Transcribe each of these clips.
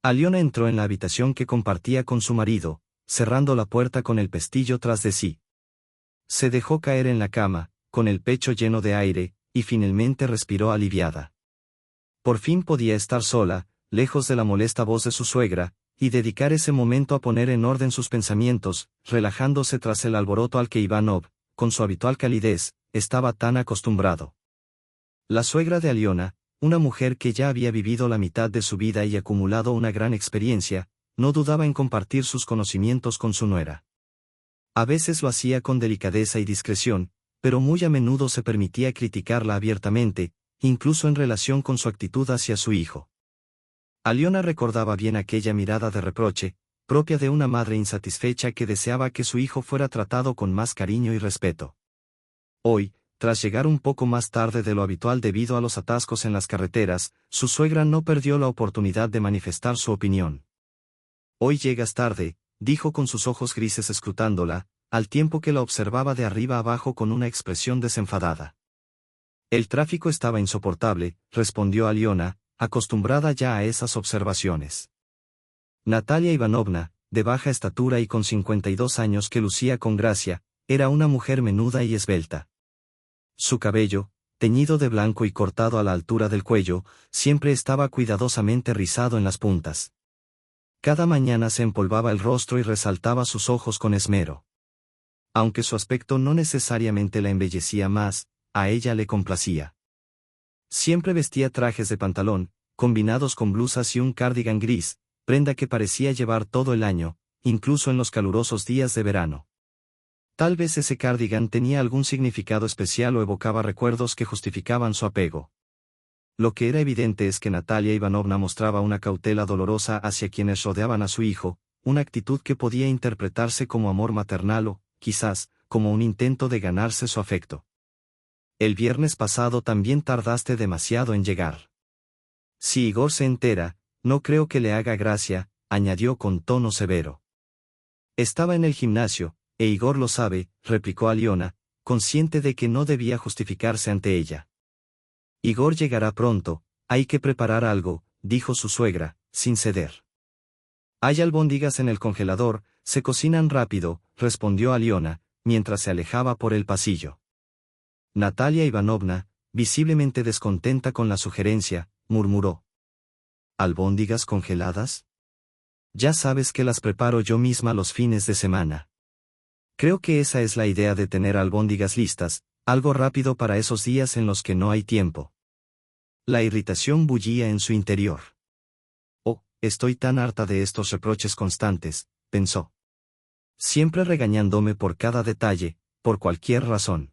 Aliona entró en la habitación que compartía con su marido, cerrando la puerta con el pestillo tras de sí. Se dejó caer en la cama, con el pecho lleno de aire, y finalmente respiró aliviada. Por fin podía estar sola, lejos de la molesta voz de su suegra, y dedicar ese momento a poner en orden sus pensamientos, relajándose tras el alboroto al que Ivanov, con su habitual calidez, estaba tan acostumbrado. La suegra de Aliona, una mujer que ya había vivido la mitad de su vida y acumulado una gran experiencia, no dudaba en compartir sus conocimientos con su nuera. A veces lo hacía con delicadeza y discreción, pero muy a menudo se permitía criticarla abiertamente, incluso en relación con su actitud hacia su hijo. Aliona recordaba bien aquella mirada de reproche, propia de una madre insatisfecha que deseaba que su hijo fuera tratado con más cariño y respeto. Hoy, tras llegar un poco más tarde de lo habitual debido a los atascos en las carreteras, su suegra no perdió la oportunidad de manifestar su opinión. «Hoy llegas tarde», dijo con sus ojos grises escrutándola, al tiempo que la observaba de arriba abajo con una expresión desenfadada. «El tráfico estaba insoportable», respondió Aliona, acostumbrada ya a esas observaciones. Natalia Ivanovna, de baja estatura y con 52 años que lucía con gracia, era una mujer menuda y esbelta. Su cabello, teñido de blanco y cortado a la altura del cuello, siempre estaba cuidadosamente rizado en las puntas. Cada mañana se empolvaba el rostro y resaltaba sus ojos con esmero. Aunque su aspecto no necesariamente la embellecía más, a ella le complacía. Siempre vestía trajes de pantalón, combinados con blusas y un cardigan gris, prenda que parecía llevar todo el año, incluso en los calurosos días de verano. Tal vez ese cardigan tenía algún significado especial o evocaba recuerdos que justificaban su apego. Lo que era evidente es que Natalia Ivanovna mostraba una cautela dolorosa hacia quienes rodeaban a su hijo, una actitud que podía interpretarse como amor maternal o, quizás, como un intento de ganarse su afecto. «El viernes pasado también tardaste demasiado en llegar. Si Igor se entera, no creo que le haga gracia», añadió con tono severo. «Estaba en el gimnasio, e Igor lo sabe», replicó Aliona, consciente de que no debía justificarse ante ella. «Igor llegará pronto, hay que preparar algo», dijo su suegra, sin ceder. «Hay albóndigas en el congelador, se cocinan rápido», respondió Aliona, mientras se alejaba por el pasillo. Natalia Ivanovna, visiblemente descontenta con la sugerencia, murmuró. «¿Albóndigas congeladas? Ya sabes que las preparo yo misma los fines de semana. Creo que esa es la idea de tener albóndigas listas, algo rápido para esos días en los que no hay tiempo». La irritación bullía en su interior. «Oh, estoy tan harta de estos reproches constantes», pensó. «Siempre regañándome por cada detalle, por cualquier razón.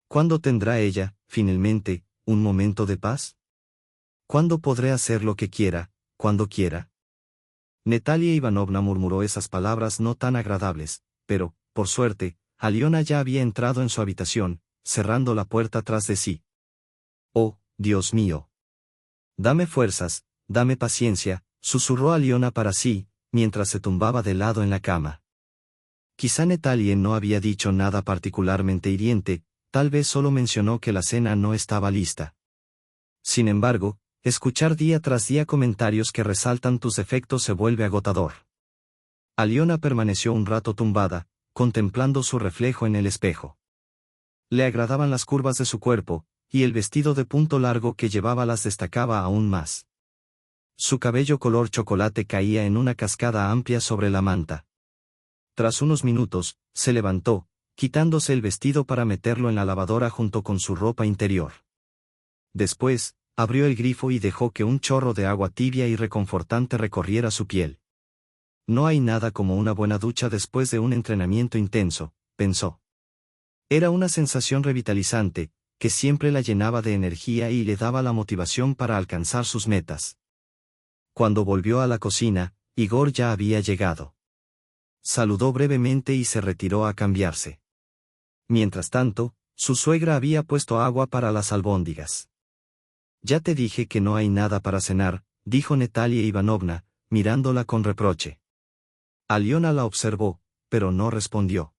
¿Cuándo tendrá ella, finalmente, un momento de paz? ¿Cuándo podré hacer lo que quiera, cuando quiera?» Natalia Ivanovna murmuró esas palabras no tan agradables, pero, por suerte, Aliona ya había entrado en su habitación, cerrando la puerta tras de sí. «Oh, Dios mío. Dame fuerzas, dame paciencia», susurró Aliona para sí, mientras se tumbaba de lado en la cama. Quizá Natalia no había dicho nada particularmente hiriente, tal vez solo mencionó que la cena no estaba lista. Sin embargo, escuchar día tras día comentarios que resaltan tus defectos se vuelve agotador. Aliona permaneció un rato tumbada, contemplando su reflejo en el espejo. Le agradaban las curvas de su cuerpo, y el vestido de punto largo que llevaba las destacaba aún más. Su cabello color chocolate caía en una cascada amplia sobre la manta. Tras unos minutos, se levantó, quitándose el vestido para meterlo en la lavadora junto con su ropa interior. Después, abrió el grifo y dejó que un chorro de agua tibia y reconfortante recorriera su piel. «No hay nada como una buena ducha después de un entrenamiento intenso», pensó. Era una sensación revitalizante, que siempre la llenaba de energía y le daba la motivación para alcanzar sus metas. Cuando volvió a la cocina, Igor ya había llegado. Saludó brevemente y se retiró a cambiarse. Mientras tanto, su suegra había puesto agua para las albóndigas. «Ya te dije que no hay nada para cenar», dijo Natalia Ivanovna, mirándola con reproche. Aliona la observó, pero no respondió.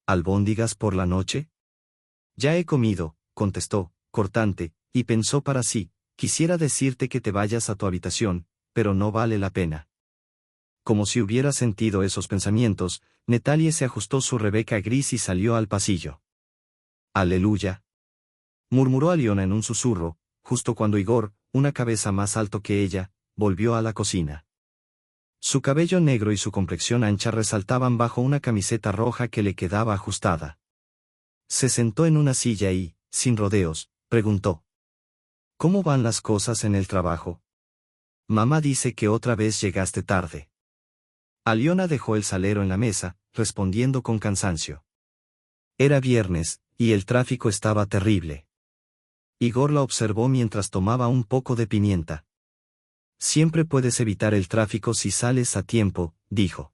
«¿Albóndigas por la noche?» «Ya he comido», contestó, cortante, y pensó para sí, «quisiera decirte que te vayas a tu habitación, pero no vale la pena. Como si hubiera sentido esos pensamientos, Natalie se ajustó su Rebeca gris y salió al pasillo. «Aleluya», murmuró Aliona en un susurro, justo cuando Igor, una cabeza más alto que ella, volvió a la cocina. Su cabello negro y su complexión ancha resaltaban bajo una camiseta roja que le quedaba ajustada. Se sentó en una silla y, sin rodeos, preguntó: «¿Cómo van las cosas en el trabajo? Mamá dice que otra vez llegaste tarde». Aliona dejó el salero en la mesa, respondiendo con cansancio. Era viernes, y el tráfico estaba terrible. Igor la observó mientras tomaba un poco de pimienta. «Siempre puedes evitar el tráfico si sales a tiempo», dijo.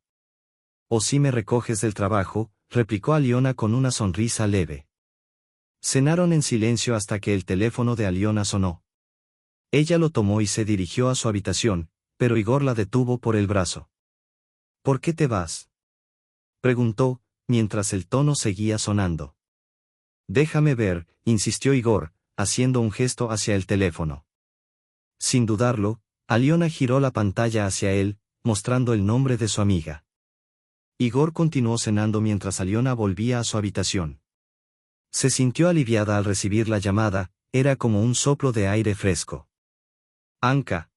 «O si me recoges del trabajo», replicó Aliona con una sonrisa leve. Cenaron en silencio hasta que el teléfono de Aliona sonó. Ella lo tomó y se dirigió a su habitación, pero Igor la detuvo por el brazo. «¿Por qué te vas?», preguntó, mientras el tono seguía sonando. «Déjame ver», insistió Igor, haciendo un gesto hacia el teléfono. Sin dudarlo, Aliona giró la pantalla hacia él, mostrando el nombre de su amiga. Igor continuó cenando mientras Aliona volvía a su habitación. Se sintió aliviada al recibir la llamada, era como un soplo de aire fresco. «Anka.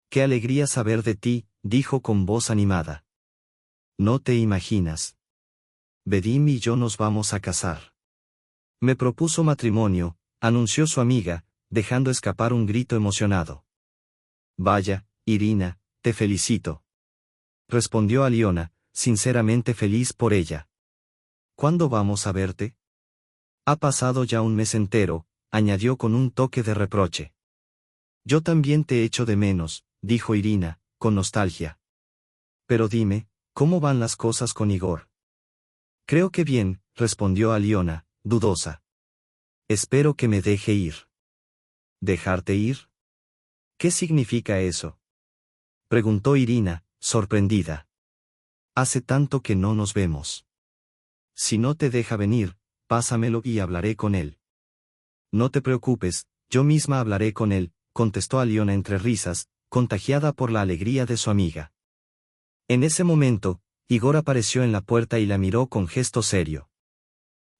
Qué alegría saber de ti», dijo con voz animada. «No te imaginas. Bedim y yo nos vamos a casar. Me propuso matrimonio», anunció su amiga, dejando escapar un grito emocionado. «Vaya, Irina, te felicito», respondió Aliona, sinceramente feliz por ella. «¿Cuándo vamos a verte?». «Ha pasado ya un mes entero», añadió con un toque de reproche. «Yo también te echo de menos», dijo Irina, con nostalgia. «Pero dime, ¿cómo van las cosas con Igor?». «Creo que bien», respondió Aliona, dudosa. «Espero que me deje ir». «¿Dejarte ir? ¿Qué significa eso?», preguntó Irina, sorprendida. «Hace tanto que no nos vemos». «Si no te deja venir, pásamelo y hablaré con él». «No te preocupes, yo misma hablaré con él», contestó Aliona entre risas, contagiada por la alegría de su amiga. En ese momento, Igor apareció en la puerta y la miró con gesto serio.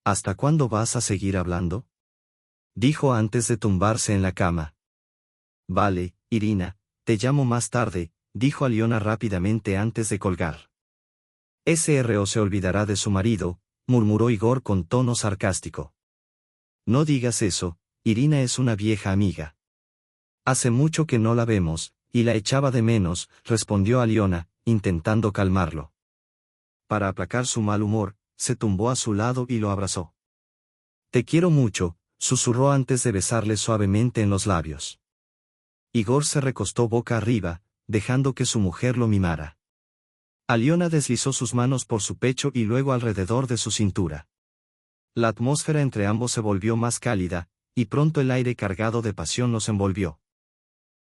«¿Hasta cuándo vas a seguir hablando?», dijo antes de tumbarse en la cama. «Vale, Irina, te llamo más tarde», dijo Aliona rápidamente antes de colgar. «SRO se olvidará de su marido», murmuró Igor con tono sarcástico. «No digas eso, Irina es una vieja amiga. Hace mucho que no la vemos, y la echaba de menos», respondió Aliona, intentando calmarlo. Para aplacar su mal humor, se tumbó a su lado y lo abrazó. «Te quiero mucho», susurró antes de besarle suavemente en los labios. Igor se recostó boca arriba, dejando que su mujer lo mimara. Aliona deslizó sus manos por su pecho y luego alrededor de su cintura. La atmósfera entre ambos se volvió más cálida, y pronto el aire cargado de pasión los envolvió.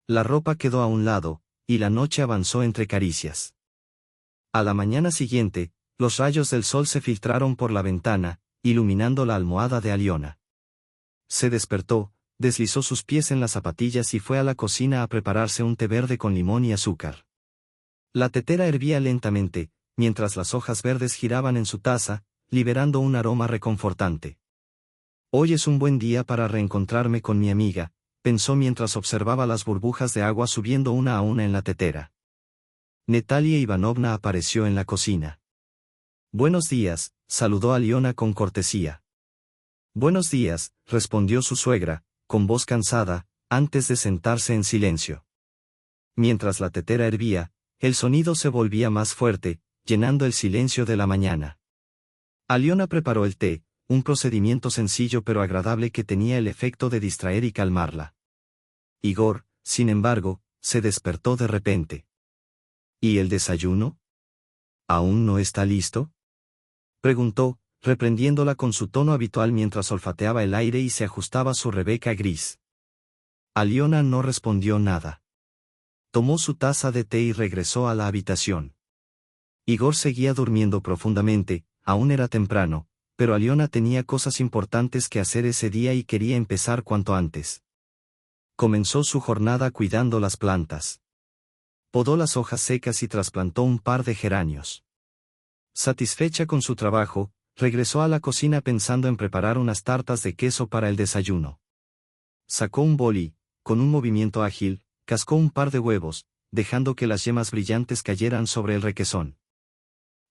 La ropa quedó a un lado, y la noche avanzó entre caricias. A la mañana siguiente, los rayos del sol se filtraron por la ventana, iluminando la almohada de Aliona. Se despertó, deslizó sus pies en las zapatillas y fue a la cocina a prepararse un té verde con limón y azúcar. La tetera hervía lentamente, mientras las hojas verdes giraban en su taza, liberando un aroma reconfortante. «Hoy es un buen día para reencontrarme con mi amiga», pensó mientras observaba las burbujas de agua subiendo una a una en la tetera. Natalia Ivanovna apareció en la cocina. «Buenos días», saludó a Aliona con cortesía. «Buenos días», respondió su suegra, con voz cansada, antes de sentarse en silencio. Mientras la tetera hervía, el sonido se volvía más fuerte, llenando el silencio de la mañana. Aliona preparó el té, un procedimiento sencillo pero agradable que tenía el efecto de distraer y calmarla. Igor, sin embargo, se despertó de repente. «¿Y el desayuno? ¿Aún no está listo?», preguntó, reprendiéndola con su tono habitual mientras olfateaba el aire y se ajustaba su Rebeca gris. Aliona no respondió nada. Tomó su taza de té y regresó a la habitación. Igor seguía durmiendo profundamente, aún era temprano, pero Aliona tenía cosas importantes que hacer ese día y quería empezar cuanto antes. Comenzó su jornada cuidando las plantas. podó las hojas secas y trasplantó un par de geranios. Satisfecha con su trabajo, regresó a la cocina pensando en preparar unas tartas de queso para el desayuno. Sacó un bol y, con un movimiento ágil, cascó un par de huevos, dejando que las yemas brillantes cayeran sobre el requesón.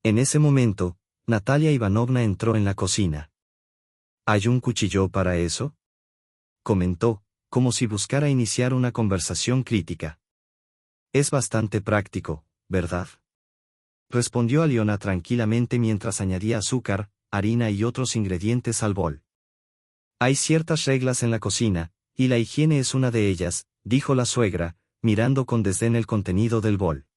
En ese momento, Natalia Ivanovna entró en la cocina. ¿Hay un cuchillo para eso?, comentó, como si buscara iniciar una conversación crítica. Es bastante práctico, ¿verdad?, respondió Aliona tranquilamente mientras añadía azúcar, harina y otros ingredientes al bol. Hay ciertas reglas en la cocina, y la higiene es una de ellas, dijo la suegra, mirando con desdén el contenido del bol.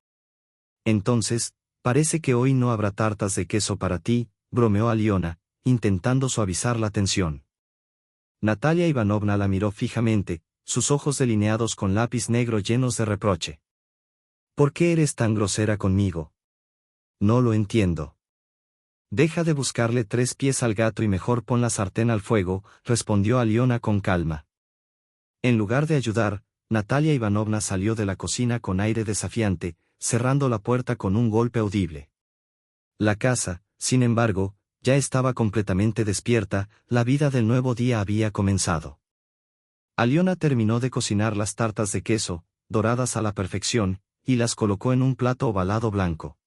Entonces, parece que hoy no habrá tartas de queso para ti, bromeó Aliona, intentando suavizar la tensión. Natalia Ivanovna la miró fijamente, sus ojos delineados con lápiz negro llenos de reproche. ¿Por qué eres tan grosera conmigo? No lo entiendo. Deja de buscarle tres pies al gato y mejor pon la sartén al fuego, respondió Aliona con calma. En lugar de ayudar, Natalia Ivanovna salió de la cocina con aire desafiante, cerrando la puerta con un golpe audible. La casa, sin embargo, ya estaba completamente despierta, la vida del nuevo día había comenzado. Aliona terminó de cocinar las tartas de queso, doradas a la perfección, y las colocó en un plato ovalado blanco.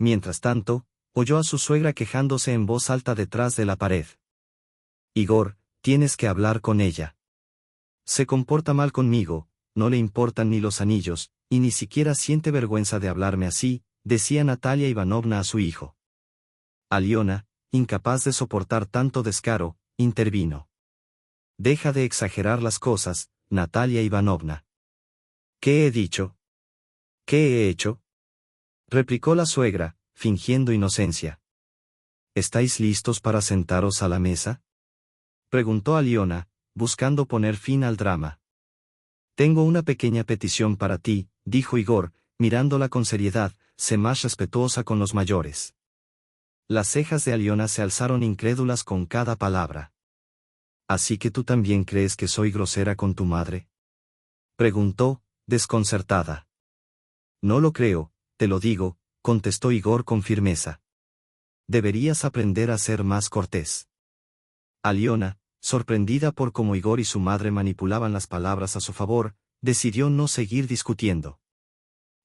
Mientras tanto, oyó a su suegra quejándose en voz alta detrás de la pared. Igor, tienes que hablar con ella. Se comporta mal conmigo, no le importan ni los anillos, y ni siquiera siente vergüenza de hablarme así, decía Natalia Ivanovna a su hijo. Aliona, incapaz de soportar tanto descaro, intervino. Deja de exagerar las cosas, Natalia Ivanovna. ¿Qué he dicho? ¿Qué he hecho?, replicó la suegra, fingiendo inocencia. ¿Estáis listos para sentaros a la mesa?, preguntó Aliona, buscando poner fin al drama. Tengo una pequeña petición para ti, dijo Igor, mirándola con seriedad, sé más respetuosa con los mayores. Las cejas de Aliona se alzaron incrédulas con cada palabra. ¿Así que tú también crees que soy grosera con tu madre?, preguntó, desconcertada. No lo creo, te lo digo, contestó Igor con firmeza. Deberías aprender a ser más cortés. Aliona, sorprendida por cómo Igor y su madre manipulaban las palabras a su favor, decidió no seguir discutiendo.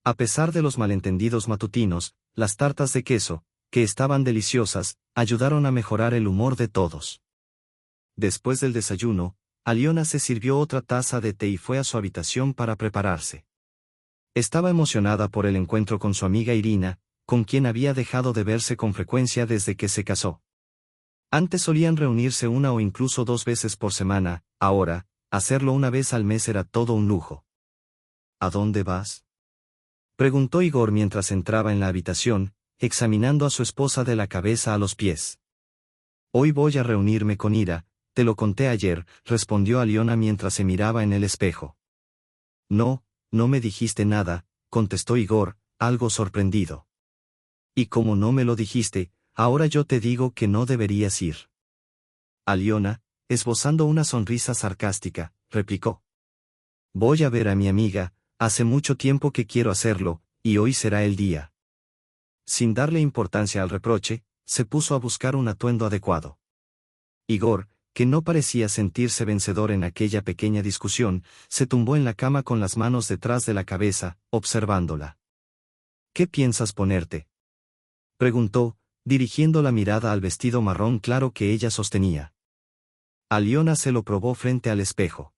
A pesar de los malentendidos matutinos, las tartas de queso, que estaban deliciosas, ayudaron a mejorar el humor de todos. Después del desayuno, Aliona se sirvió otra taza de té y fue a su habitación para prepararse. Estaba emocionada por el encuentro con su amiga Irina, con quien había dejado de verse con frecuencia desde que se casó. Antes solían reunirse una o incluso 2 veces por semana, ahora, hacerlo una vez al mes era todo un lujo. ¿A dónde vas?, preguntó Igor mientras entraba en la habitación, examinando a su esposa de la cabeza a los pies. Hoy voy a reunirme con Ira, te lo conté ayer, respondió Aliona mientras se miraba en el espejo. No, no me dijiste nada, contestó Igor, algo sorprendido. Y como no me lo dijiste, ahora yo te digo que no deberías ir. Aliona, esbozando una sonrisa sarcástica, replicó. Voy a ver a mi amiga, hace mucho tiempo que quiero hacerlo, y hoy será el día. Sin darle importancia al reproche, se puso a buscar un atuendo adecuado. Igor, que no parecía sentirse vencedor en aquella pequeña discusión, se tumbó en la cama con las manos detrás de la cabeza, observándola. ¿Qué piensas ponerte?, preguntó, dirigiendo la mirada al vestido marrón claro que ella sostenía. Aliona se lo probó frente al espejo.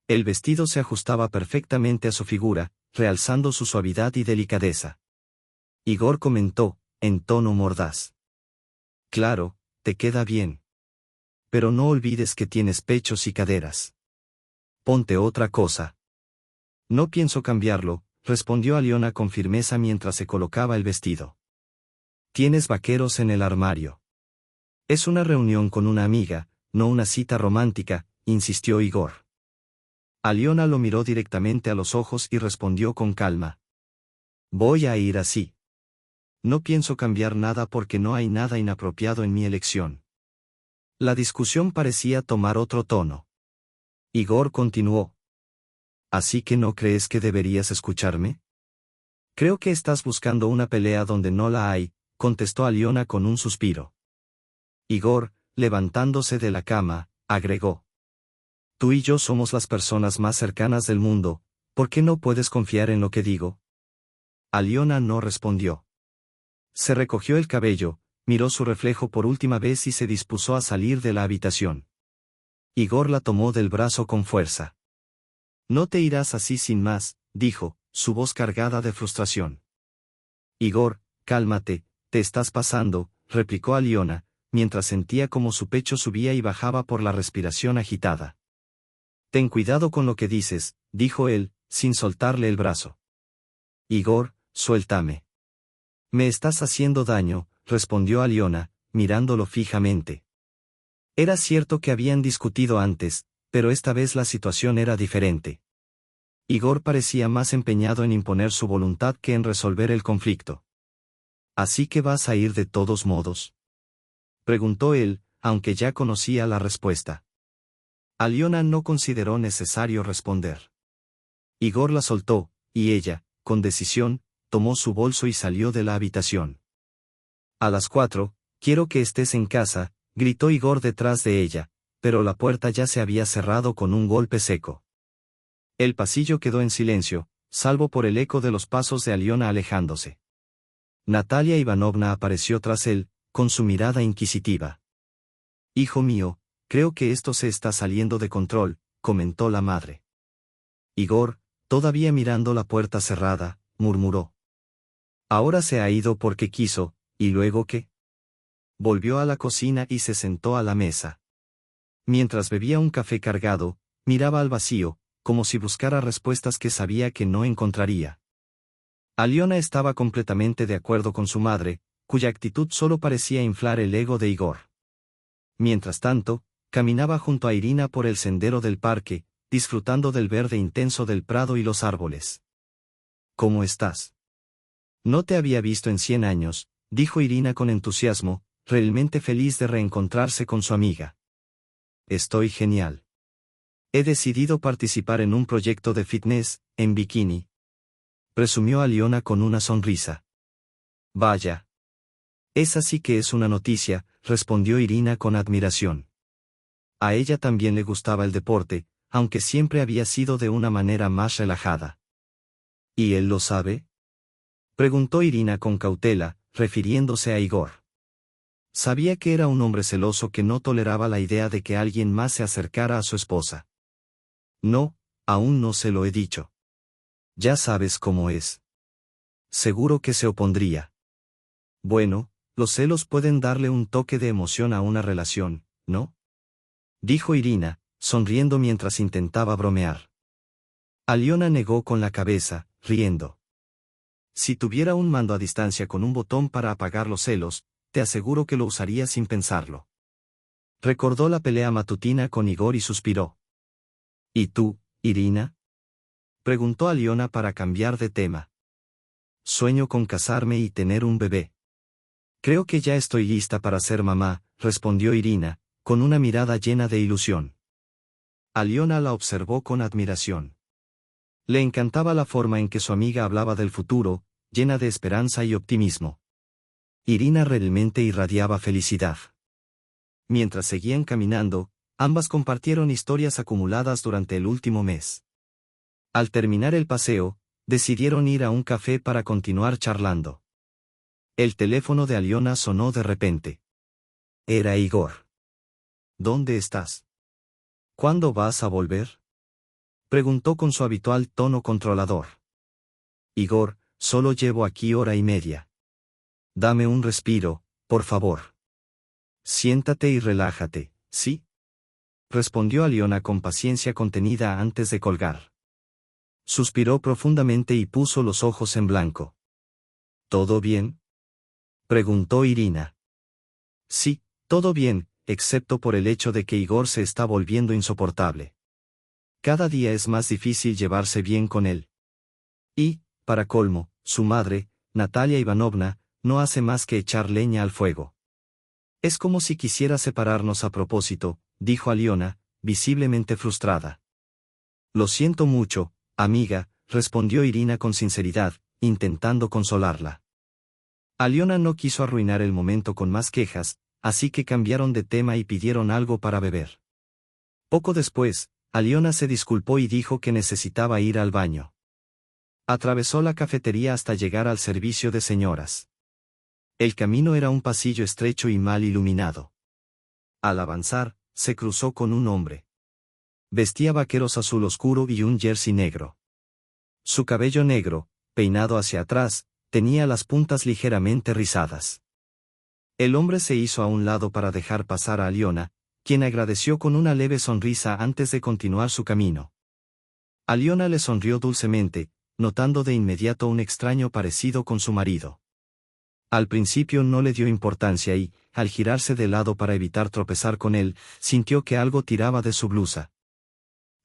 El vestido se ajustaba perfectamente a su figura, realzando su suavidad y delicadeza. Igor comentó, en tono mordaz. Claro, te queda bien. Pero no olvides que tienes pechos y caderas. Ponte otra cosa. No pienso cambiarlo, respondió Aliona con firmeza mientras se colocaba el vestido. Tienes vaqueros en el armario. Es una reunión con una amiga, no una cita romántica, insistió Igor. Aliona lo miró directamente a los ojos y respondió con calma. Voy a ir así. No pienso cambiar nada porque no hay nada inapropiado en mi elección. La discusión parecía tomar otro tono. Igor continuó. ¿Así que no crees que deberías escucharme? Creo que estás buscando una pelea donde no la hay, contestó Aliona con un suspiro. Igor, levantándose de la cama, agregó. Tú y yo somos las personas más cercanas del mundo, ¿por qué no puedes confiar en lo que digo? Aliona no respondió. Se recogió el cabello, miró su reflejo por última vez y se dispuso a salir de la habitación. Igor la tomó del brazo con fuerza. No te irás así sin más, dijo, su voz cargada de frustración. Igor, cálmate, te estás pasando, replicó Aliona, mientras sentía como su pecho subía y bajaba por la respiración agitada. Ten cuidado con lo que dices, dijo él, sin soltarle el brazo. Igor, suéltame. Me estás haciendo daño, respondió Aliona, mirándolo fijamente. Era cierto que habían discutido antes, pero esta vez la situación era diferente. Igor parecía más empeñado en imponer su voluntad que en resolver el conflicto. ¿Así que vas a ir de todos modos?, preguntó él, aunque ya conocía la respuesta. Aliona no consideró necesario responder. Igor la soltó, y ella, con decisión, tomó su bolso y salió de la habitación. A las 4, quiero que estés en casa, gritó Igor detrás de ella, pero la puerta ya se había cerrado con un golpe seco. El pasillo quedó en silencio, salvo por el eco de los pasos de Aliona alejándose. Natalia Ivanovna apareció tras él, con su mirada inquisitiva. Hijo mío, creo que esto se está saliendo de control, comentó la madre. Igor, todavía mirando la puerta cerrada, murmuró. Ahora se ha ido porque quiso, ¿y luego qué? Volvió a la cocina y se sentó a la mesa. Mientras bebía un café cargado, miraba al vacío, como si buscara respuestas que sabía que no encontraría. Aliona estaba completamente de acuerdo con su madre, cuya actitud solo parecía inflar el ego de Igor. Mientras tanto, caminaba junto a Irina por el sendero del parque, disfrutando del verde intenso del prado y los árboles. ¿Cómo estás? No te había visto en 100 años, dijo Irina con entusiasmo, realmente feliz de reencontrarse con su amiga. Estoy genial. He decidido participar en un proyecto de fitness, en bikini. Presumió Aliona con una sonrisa. Vaya. Esa sí que es una noticia, respondió Irina con admiración. A ella también le gustaba el deporte, aunque siempre había sido de una manera más relajada. ¿Y él lo sabe?, preguntó Irina con cautela, refiriéndose a Igor. Sabía que era un hombre celoso que no toleraba la idea de que alguien más se acercara a su esposa. No, aún no se lo he dicho. Ya sabes cómo es. Seguro que se opondría. Bueno, los celos pueden darle un toque de emoción a una relación, ¿no?, dijo Irina, sonriendo mientras intentaba bromear. Aliona negó con la cabeza, riendo. Si tuviera un mando a distancia con un botón para apagar los celos, te aseguro que lo usaría sin pensarlo. Recordó la pelea matutina con Igor y suspiró. ¿Y tú, Irina?, preguntó Aliona para cambiar de tema. Sueño con casarme y tener un bebé. Creo que ya estoy lista para ser mamá, respondió Irina, con una mirada llena de ilusión. Aliona la observó con admiración. Le encantaba la forma en que su amiga hablaba del futuro, llena de esperanza y optimismo. Irina realmente irradiaba felicidad. Mientras seguían caminando, ambas compartieron historias acumuladas durante el último mes. Al terminar el paseo, decidieron ir a un café para continuar charlando. El teléfono de Aliona sonó de repente. Era Igor. ¿Dónde estás? ¿Cuándo vas a volver?, preguntó con su habitual tono controlador. Igor, solo llevo aquí hora y media. Dame un respiro, por favor. Siéntate y relájate, ¿sí?, respondió Aliona con paciencia contenida antes de colgar. Suspiró profundamente y puso los ojos en blanco. ¿Todo bien?, preguntó Irina. Sí, todo bien, excepto por el hecho de que Igor se está volviendo insoportable. Cada día es más difícil llevarse bien con él. Y, para colmo, su madre, Natalia Ivanovna, no hace más que echar leña al fuego. Es como si quisiera separarnos a propósito, dijo Aliona, visiblemente frustrada. Lo siento mucho, amiga, respondió Irina con sinceridad, intentando consolarla. Aliona no quiso arruinar el momento con más quejas, así que cambiaron de tema y pidieron algo para beber. Poco después, Aliona se disculpó y dijo que necesitaba ir al baño. Atravesó la cafetería hasta llegar al servicio de señoras. El camino era un pasillo estrecho y mal iluminado. Al avanzar, se cruzó con un hombre. Vestía vaqueros azul oscuro y un jersey negro. Su cabello negro, peinado hacia atrás, tenía las puntas ligeramente rizadas. El hombre se hizo a un lado para dejar pasar a Aliona, quien agradeció con una leve sonrisa antes de continuar su camino. Aliona le sonrió dulcemente, notando de inmediato un extraño parecido con su marido. Al principio no le dio importancia y, al girarse de lado para evitar tropezar con él, sintió que algo tiraba de su blusa.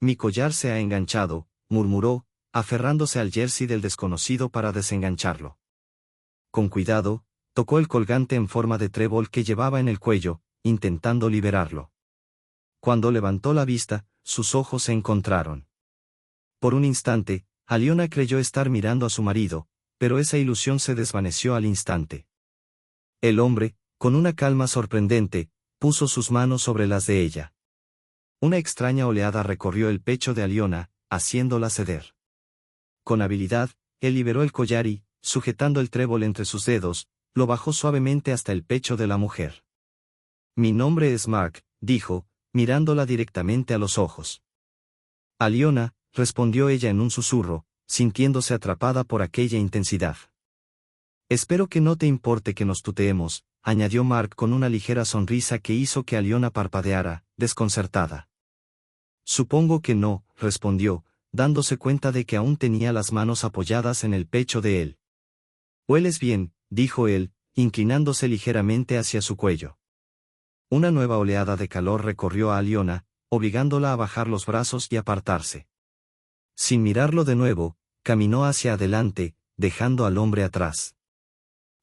Mi collar se ha enganchado, murmuró, aferrándose al jersey del desconocido para desengancharlo. Con cuidado, tocó el colgante en forma de trébol que llevaba en el cuello, intentando liberarlo. Cuando levantó la vista, sus ojos se encontraron. Por un instante, Aliona creyó estar mirando a su marido, pero esa ilusión se desvaneció al instante. El hombre, con una calma sorprendente, puso sus manos sobre las de ella. Una extraña oleada recorrió el pecho de Aliona, haciéndola ceder. Con habilidad, él liberó el collar y, sujetando el trébol entre sus dedos, lo bajó suavemente hasta el pecho de la mujer. Mi nombre es Mark, dijo, mirándola directamente a los ojos. Aliona, respondió ella en un susurro, sintiéndose atrapada por aquella intensidad. Espero que no te importe que nos tuteemos, añadió Mark con una ligera sonrisa que hizo que Aliona parpadeara, desconcertada. Supongo que no, respondió, dándose cuenta de que aún tenía las manos apoyadas en el pecho de él. Hueles bien, dijo él, inclinándose ligeramente hacia su cuello. Una nueva oleada de calor recorrió a Aliona, obligándola a bajar los brazos y apartarse. Sin mirarlo de nuevo, caminó hacia adelante, dejando al hombre atrás.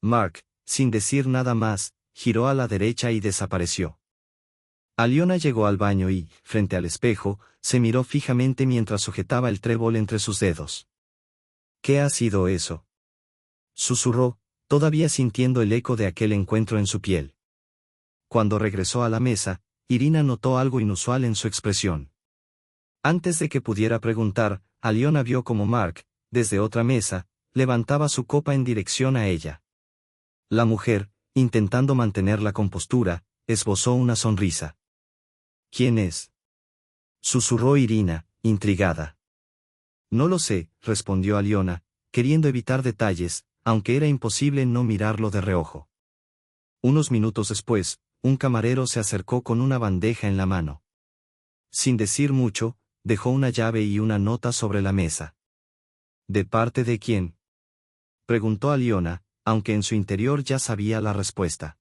Mark, sin decir nada más, giró a la derecha y desapareció. Aliona llegó al baño y, frente al espejo, se miró fijamente mientras sujetaba el trébol entre sus dedos. ¿Qué ha sido eso?, susurró, todavía sintiendo el eco de aquel encuentro en su piel. Cuando regresó a la mesa, Irina notó algo inusual en su expresión. Antes de que pudiera preguntar, Aliona vio como Mark, desde otra mesa, levantaba su copa en dirección a ella. La mujer, intentando mantener la compostura, esbozó una sonrisa. ¿Quién es?, susurró Irina, intrigada. No lo sé, respondió Aliona, queriendo evitar detalles, aunque era imposible no mirarlo de reojo. Unos minutos después, un camarero se acercó con una bandeja en la mano. Sin decir mucho, dejó una llave y una nota sobre la mesa. ¿De parte de quién?, preguntó Aliona, aunque en su interior ya sabía la respuesta.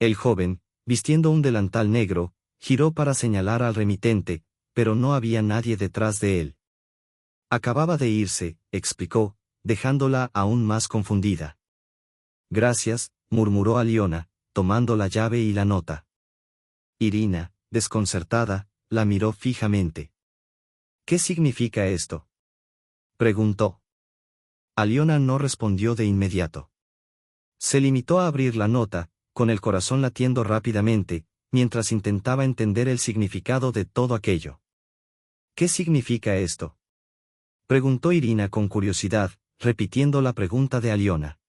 El joven, vistiendo un delantal negro, giró para señalar al remitente, pero no había nadie detrás de él. Acababa de irse, explicó, dejándola aún más confundida. Gracias, murmuró Aliona, tomando la llave y la nota. Irina, desconcertada, la miró fijamente. ¿Qué significa esto?, preguntó. Aliona no respondió de inmediato. Se limitó a abrir la nota, con el corazón latiendo rápidamente, mientras intentaba entender el significado de todo aquello. ¿Qué significa esto?, preguntó Irina con curiosidad, repitiendo la pregunta de Aliona.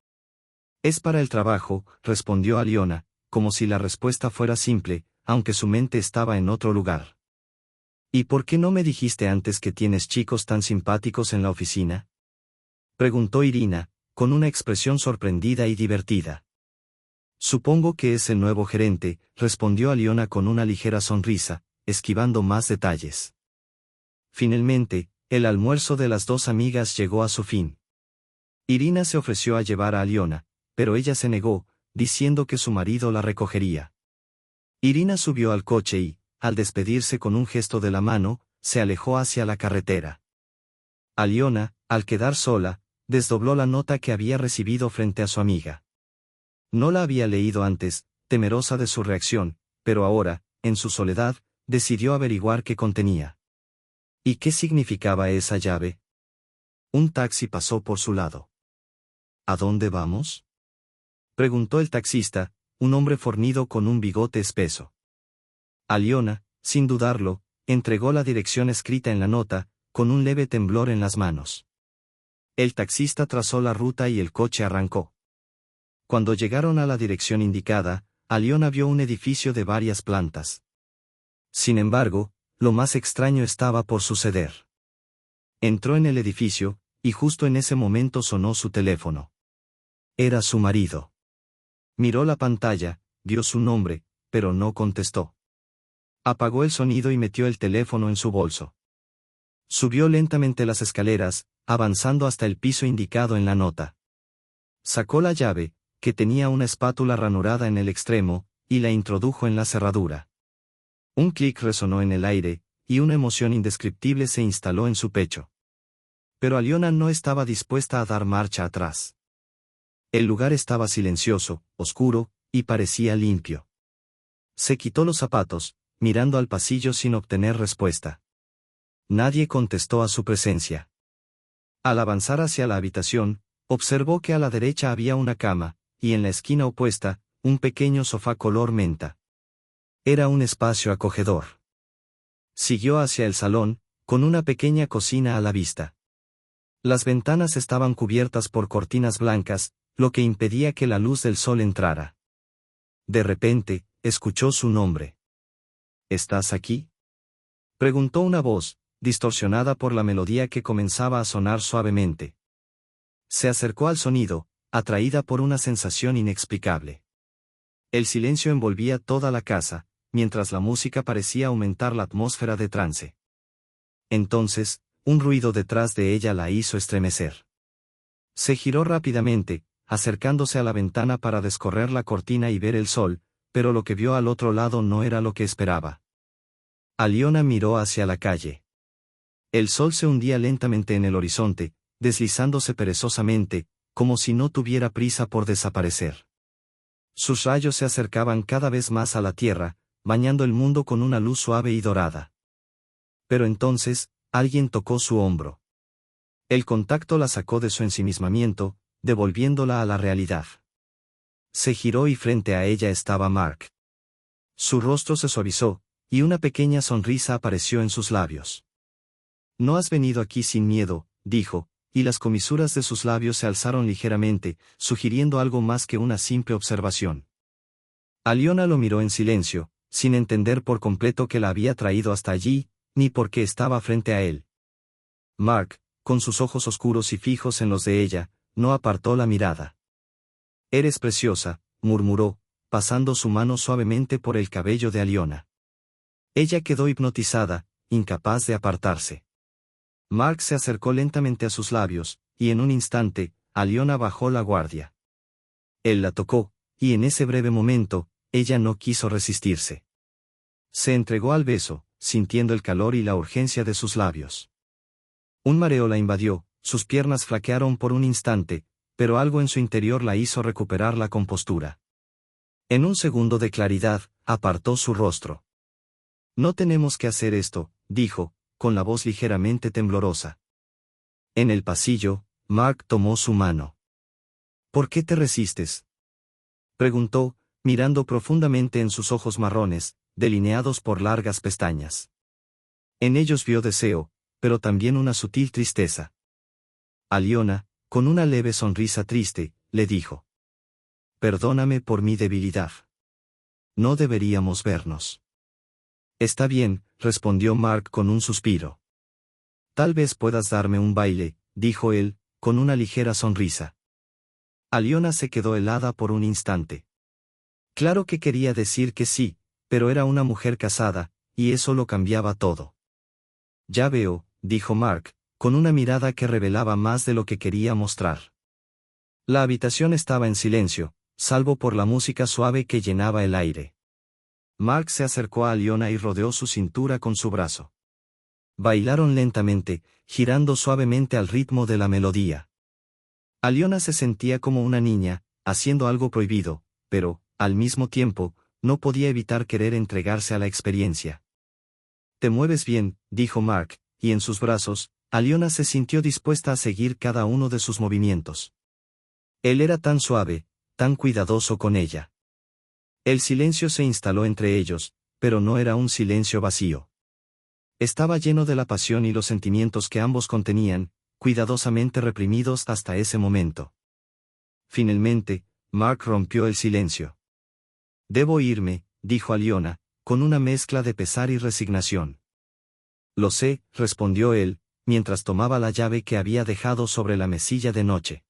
Es para el trabajo, respondió Aliona, como si la respuesta fuera simple, aunque su mente estaba en otro lugar. ¿Y por qué no me dijiste antes que tienes chicos tan simpáticos en la oficina?, preguntó Irina, con una expresión sorprendida y divertida. Supongo que es el nuevo gerente, respondió Aliona con una ligera sonrisa, esquivando más detalles. Finalmente, el almuerzo de las dos amigas llegó a su fin. Irina se ofreció a llevar a Aliona, pero ella se negó, diciendo que su marido la recogería. Irina subió al coche y, al despedirse con un gesto de la mano, se alejó hacia la carretera. Aliona, al quedar sola, desdobló la nota que había recibido frente a su amiga. No la había leído antes, temerosa de su reacción, pero ahora, en su soledad, decidió averiguar qué contenía. ¿Y qué significaba esa llave? Un taxi pasó por su lado. ¿A dónde vamos? Preguntó el taxista, un hombre fornido con un bigote espeso. Aliona, sin dudarlo, entregó la dirección escrita en la nota, con un leve temblor en las manos. El taxista trazó la ruta y el coche arrancó. Cuando llegaron a la dirección indicada, Aliona vio un edificio de varias plantas. Sin embargo, lo más extraño estaba por suceder. Entró en el edificio, y justo en ese momento sonó su teléfono. Era su marido. Miró la pantalla, vio su nombre, pero no contestó. Apagó el sonido y metió el teléfono en su bolso. Subió lentamente las escaleras, avanzando hasta el piso indicado en la nota. Sacó la llave, que tenía una espátula ranurada en el extremo, y la introdujo en la cerradura. Un clic resonó en el aire, y una emoción indescriptible se instaló en su pecho. Pero Aliona no estaba dispuesta a dar marcha atrás. El lugar estaba silencioso, oscuro, y parecía limpio. Se quitó los zapatos, mirando al pasillo sin obtener respuesta. Nadie contestó a su presencia. Al avanzar hacia la habitación, observó que a la derecha había una cama, y en la esquina opuesta, un pequeño sofá color menta. Era un espacio acogedor. Siguió hacia el salón, con una pequeña cocina a la vista. Las ventanas estaban cubiertas por cortinas blancas, lo que impedía que la luz del sol entrara. De repente, escuchó su nombre. ¿Estás aquí?, preguntó una voz, distorsionada por la melodía que comenzaba a sonar suavemente. Se acercó al sonido, atraída por una sensación inexplicable. El silencio envolvía toda la casa, mientras la música parecía aumentar la atmósfera de trance. Entonces, un ruido detrás de ella la hizo estremecer. Se giró rápidamente, acercándose a la ventana para descorrer la cortina y ver el sol, pero lo que vio al otro lado no era lo que esperaba. Aliona miró hacia la calle. El sol se hundía lentamente en el horizonte, deslizándose perezosamente, como si no tuviera prisa por desaparecer. Sus rayos se acercaban cada vez más a la tierra, bañando el mundo con una luz suave y dorada. Pero entonces, alguien tocó su hombro. El contacto la sacó de su ensimismamiento, devolviéndola a la realidad. Se giró y frente a ella estaba Mark. Su rostro se suavizó, y una pequeña sonrisa apareció en sus labios. «No has venido aquí sin miedo», dijo, y las comisuras de sus labios se alzaron ligeramente, sugiriendo algo más que una simple observación. Aliona lo miró en silencio, sin entender por completo qué la había traído hasta allí, ni por qué estaba frente a él. Mark, con sus ojos oscuros y fijos en los de ella, no apartó la mirada. «Eres preciosa», murmuró, pasando su mano suavemente por el cabello de Aliona. Ella quedó hipnotizada, incapaz de apartarse. Mark se acercó lentamente a sus labios, y en un instante, Aliona bajó la guardia. Él la tocó, y en ese breve momento, ella no quiso resistirse. Se entregó al beso, sintiendo el calor y la urgencia de sus labios. Un mareo la invadió, sus piernas flaquearon por un instante, pero algo en su interior la hizo recuperar la compostura. En un segundo de claridad, apartó su rostro. «No tenemos que hacer esto», dijo, con la voz ligeramente temblorosa. En el pasillo, Mark tomó su mano. «¿Por qué te resistes?», preguntó, mirando profundamente en sus ojos marrones, delineados por largas pestañas. En ellos vio deseo, pero también una sutil tristeza. Aliona, con una leve sonrisa triste, le dijo: «Perdóname por mi debilidad. No deberíamos vernos». «Está bien», respondió Mark con un suspiro. «Tal vez puedas darme un baile», dijo él, con una ligera sonrisa. Aliona se quedó helada por un instante. Claro que quería decir que sí, pero era una mujer casada, y eso lo cambiaba todo. «Ya veo», dijo Mark, con una mirada que revelaba más de lo que quería mostrar. La habitación estaba en silencio, salvo por la música suave que llenaba el aire. Mark se acercó a Aliona y rodeó su cintura con su brazo. Bailaron lentamente, girando suavemente al ritmo de la melodía. Aliona se sentía como una niña, haciendo algo prohibido, pero, al mismo tiempo, no podía evitar querer entregarse a la experiencia. «Te mueves bien», dijo Mark, y en sus brazos, Aliona se sintió dispuesta a seguir cada uno de sus movimientos. Él era tan suave, tan cuidadoso con ella. El silencio se instaló entre ellos, pero no era un silencio vacío. Estaba lleno de la pasión y los sentimientos que ambos contenían, cuidadosamente reprimidos hasta ese momento. Finalmente, Mark rompió el silencio. «Debo irme», dijo Aliona, con una mezcla de pesar y resignación. «Lo sé», respondió él, mientras tomaba la llave que había dejado sobre la mesilla de noche.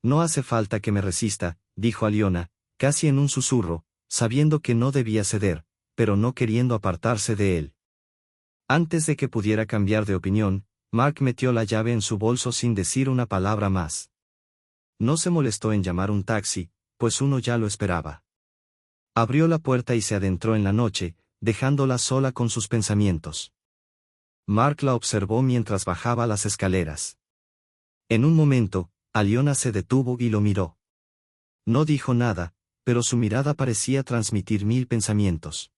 «No hace falta que me resista», dijo Aliona, casi en un susurro, sabiendo que no debía ceder, pero no queriendo apartarse de él. Antes de que pudiera cambiar de opinión, Mark metió la llave en su bolso sin decir una palabra más. No se molestó en llamar un taxi, pues uno ya lo esperaba. Abrió la puerta y se adentró en la noche, dejándola sola con sus pensamientos. Mark la observó mientras bajaba las escaleras. En un momento, Aliona se detuvo y lo miró. No dijo nada, pero su mirada parecía transmitir mil pensamientos.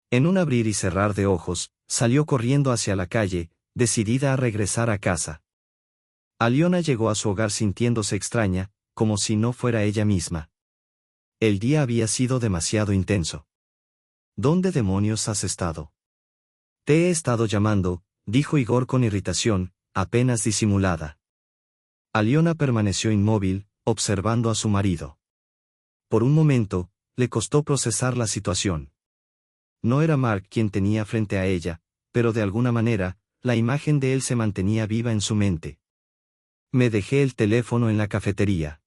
En un abrir y cerrar de ojos, salió corriendo hacia la calle, decidida a regresar a casa. Aliona llegó a su hogar sintiéndose extraña, como si no fuera ella misma. El día había sido demasiado intenso. ¿Dónde demonios has estado? Te he estado llamando, dijo Igor con irritación, apenas disimulada. Aliona permaneció inmóvil, observando a su marido. Por un momento, le costó procesar la situación. No era Mark quien tenía frente a ella, pero de alguna manera, la imagen de él se mantenía viva en su mente. Me dejé el teléfono en la cafetería.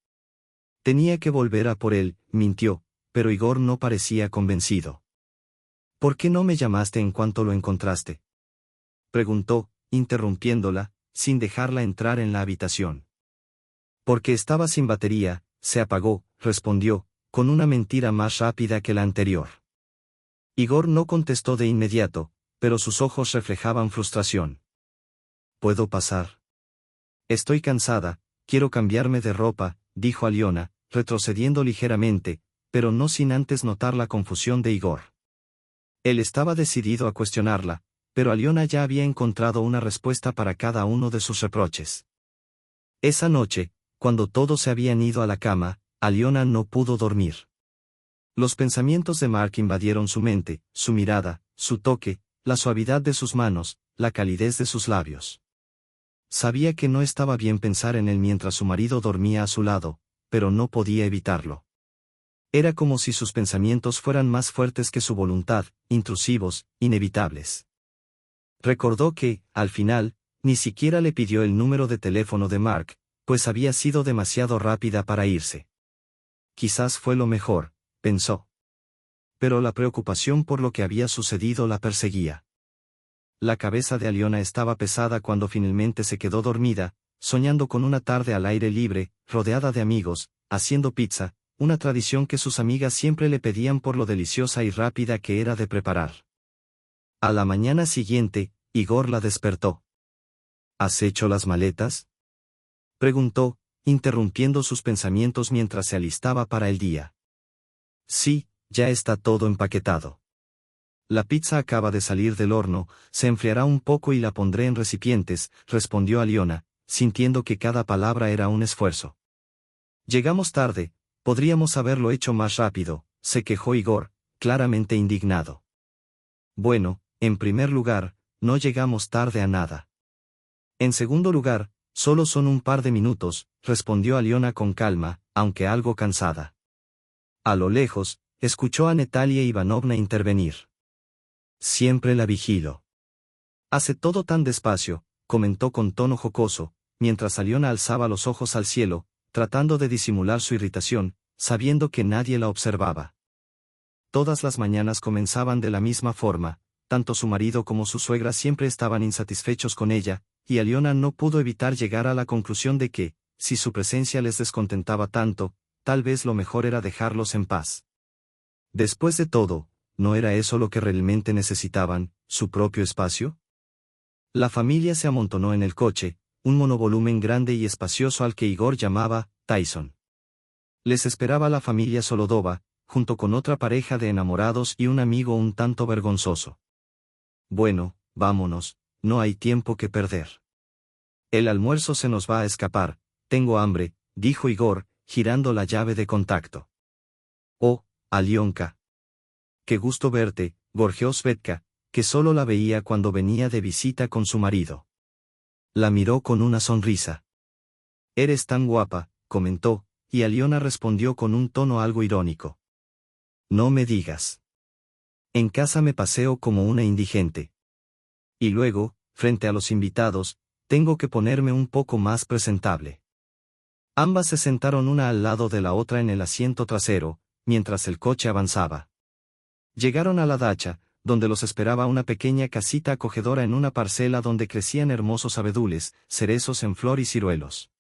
Tenía que volver a por él, mintió, pero Igor no parecía convencido. ¿Por qué no me llamaste en cuanto lo encontraste?, preguntó, interrumpiéndola, sin dejarla entrar en la habitación. Porque estaba sin batería, se apagó, respondió, con una mentira más rápida que la anterior. Igor no contestó de inmediato, pero sus ojos reflejaban frustración. ¿Puedo pasar? Estoy cansada, quiero cambiarme de ropa, dijo Aliona, retrocediendo ligeramente, pero no sin antes notar la confusión de Igor. Él estaba decidido a cuestionarla, pero Aliona ya había encontrado una respuesta para cada uno de sus reproches. Esa noche, cuando todos se habían ido a la cama, Aliona no pudo dormir. Los pensamientos de Mark invadieron su mente, su mirada, su toque, la suavidad de sus manos, la calidez de sus labios. Sabía que no estaba bien pensar en él mientras su marido dormía a su lado, pero no podía evitarlo. Era como si sus pensamientos fueran más fuertes que su voluntad, intrusivos, inevitables. Recordó que, al final, ni siquiera le pidió el número de teléfono de Mark, pues había sido demasiado rápida para irse. Quizás fue lo mejor, pensó. Pero la preocupación por lo que había sucedido la perseguía. La cabeza de Aliona estaba pesada cuando finalmente se quedó dormida, soñando con una tarde al aire libre, rodeada de amigos, haciendo pizza, una tradición que sus amigas siempre le pedían por lo deliciosa y rápida que era de preparar. A la mañana siguiente, Igor la despertó. ¿Has hecho las maletas?, preguntó, interrumpiendo sus pensamientos mientras se alistaba para el día. Sí, ya está todo empaquetado. La pizza acaba de salir del horno, se enfriará un poco y la pondré en recipientes, respondió Aliona, sintiendo que cada palabra era un esfuerzo. Llegamos tarde, podríamos haberlo hecho más rápido, se quejó Igor, claramente indignado. Bueno, en primer lugar, no llegamos tarde a nada. En segundo lugar, solo son un par de minutos, respondió Aliona con calma, aunque algo cansada. A lo lejos, escuchó a Natalia Ivanovna intervenir. Siempre la vigilo. Hace todo tan despacio, comentó con tono jocoso, mientras Aliona alzaba los ojos al cielo, tratando de disimular su irritación, sabiendo que nadie la observaba. Todas las mañanas comenzaban de la misma forma, tanto su marido como su suegra siempre estaban insatisfechos con ella, y Aliona no pudo evitar llegar a la conclusión de que, si su presencia les descontentaba tanto, tal vez lo mejor era dejarlos en paz. Después de todo, ¿no era eso lo que realmente necesitaban, su propio espacio? La familia se amontonó en el coche, un monovolumen grande y espacioso al que Igor llamaba Tyson. Les esperaba la familia Solodova, junto con otra pareja de enamorados y un amigo un tanto vergonzoso. Bueno, vámonos, no hay tiempo que perder. El almuerzo se nos va a escapar, tengo hambre, dijo Igor, girando la llave de contacto. Oh, Alionka. Qué gusto verte, gorjeó Svetka, que solo la veía cuando venía de visita con su marido. La miró con una sonrisa. Eres tan guapa, comentó, y Aliona respondió con un tono algo irónico. No me digas. En casa me paseo como una indigente. Y luego, frente a los invitados, tengo que ponerme un poco más presentable. Ambas se sentaron una al lado de la otra en el asiento trasero, mientras el coche avanzaba. Llegaron a la dacha, donde los esperaba una pequeña casita acogedora en una parcela donde crecían hermosos abedules, cerezos en flor y ciruelos.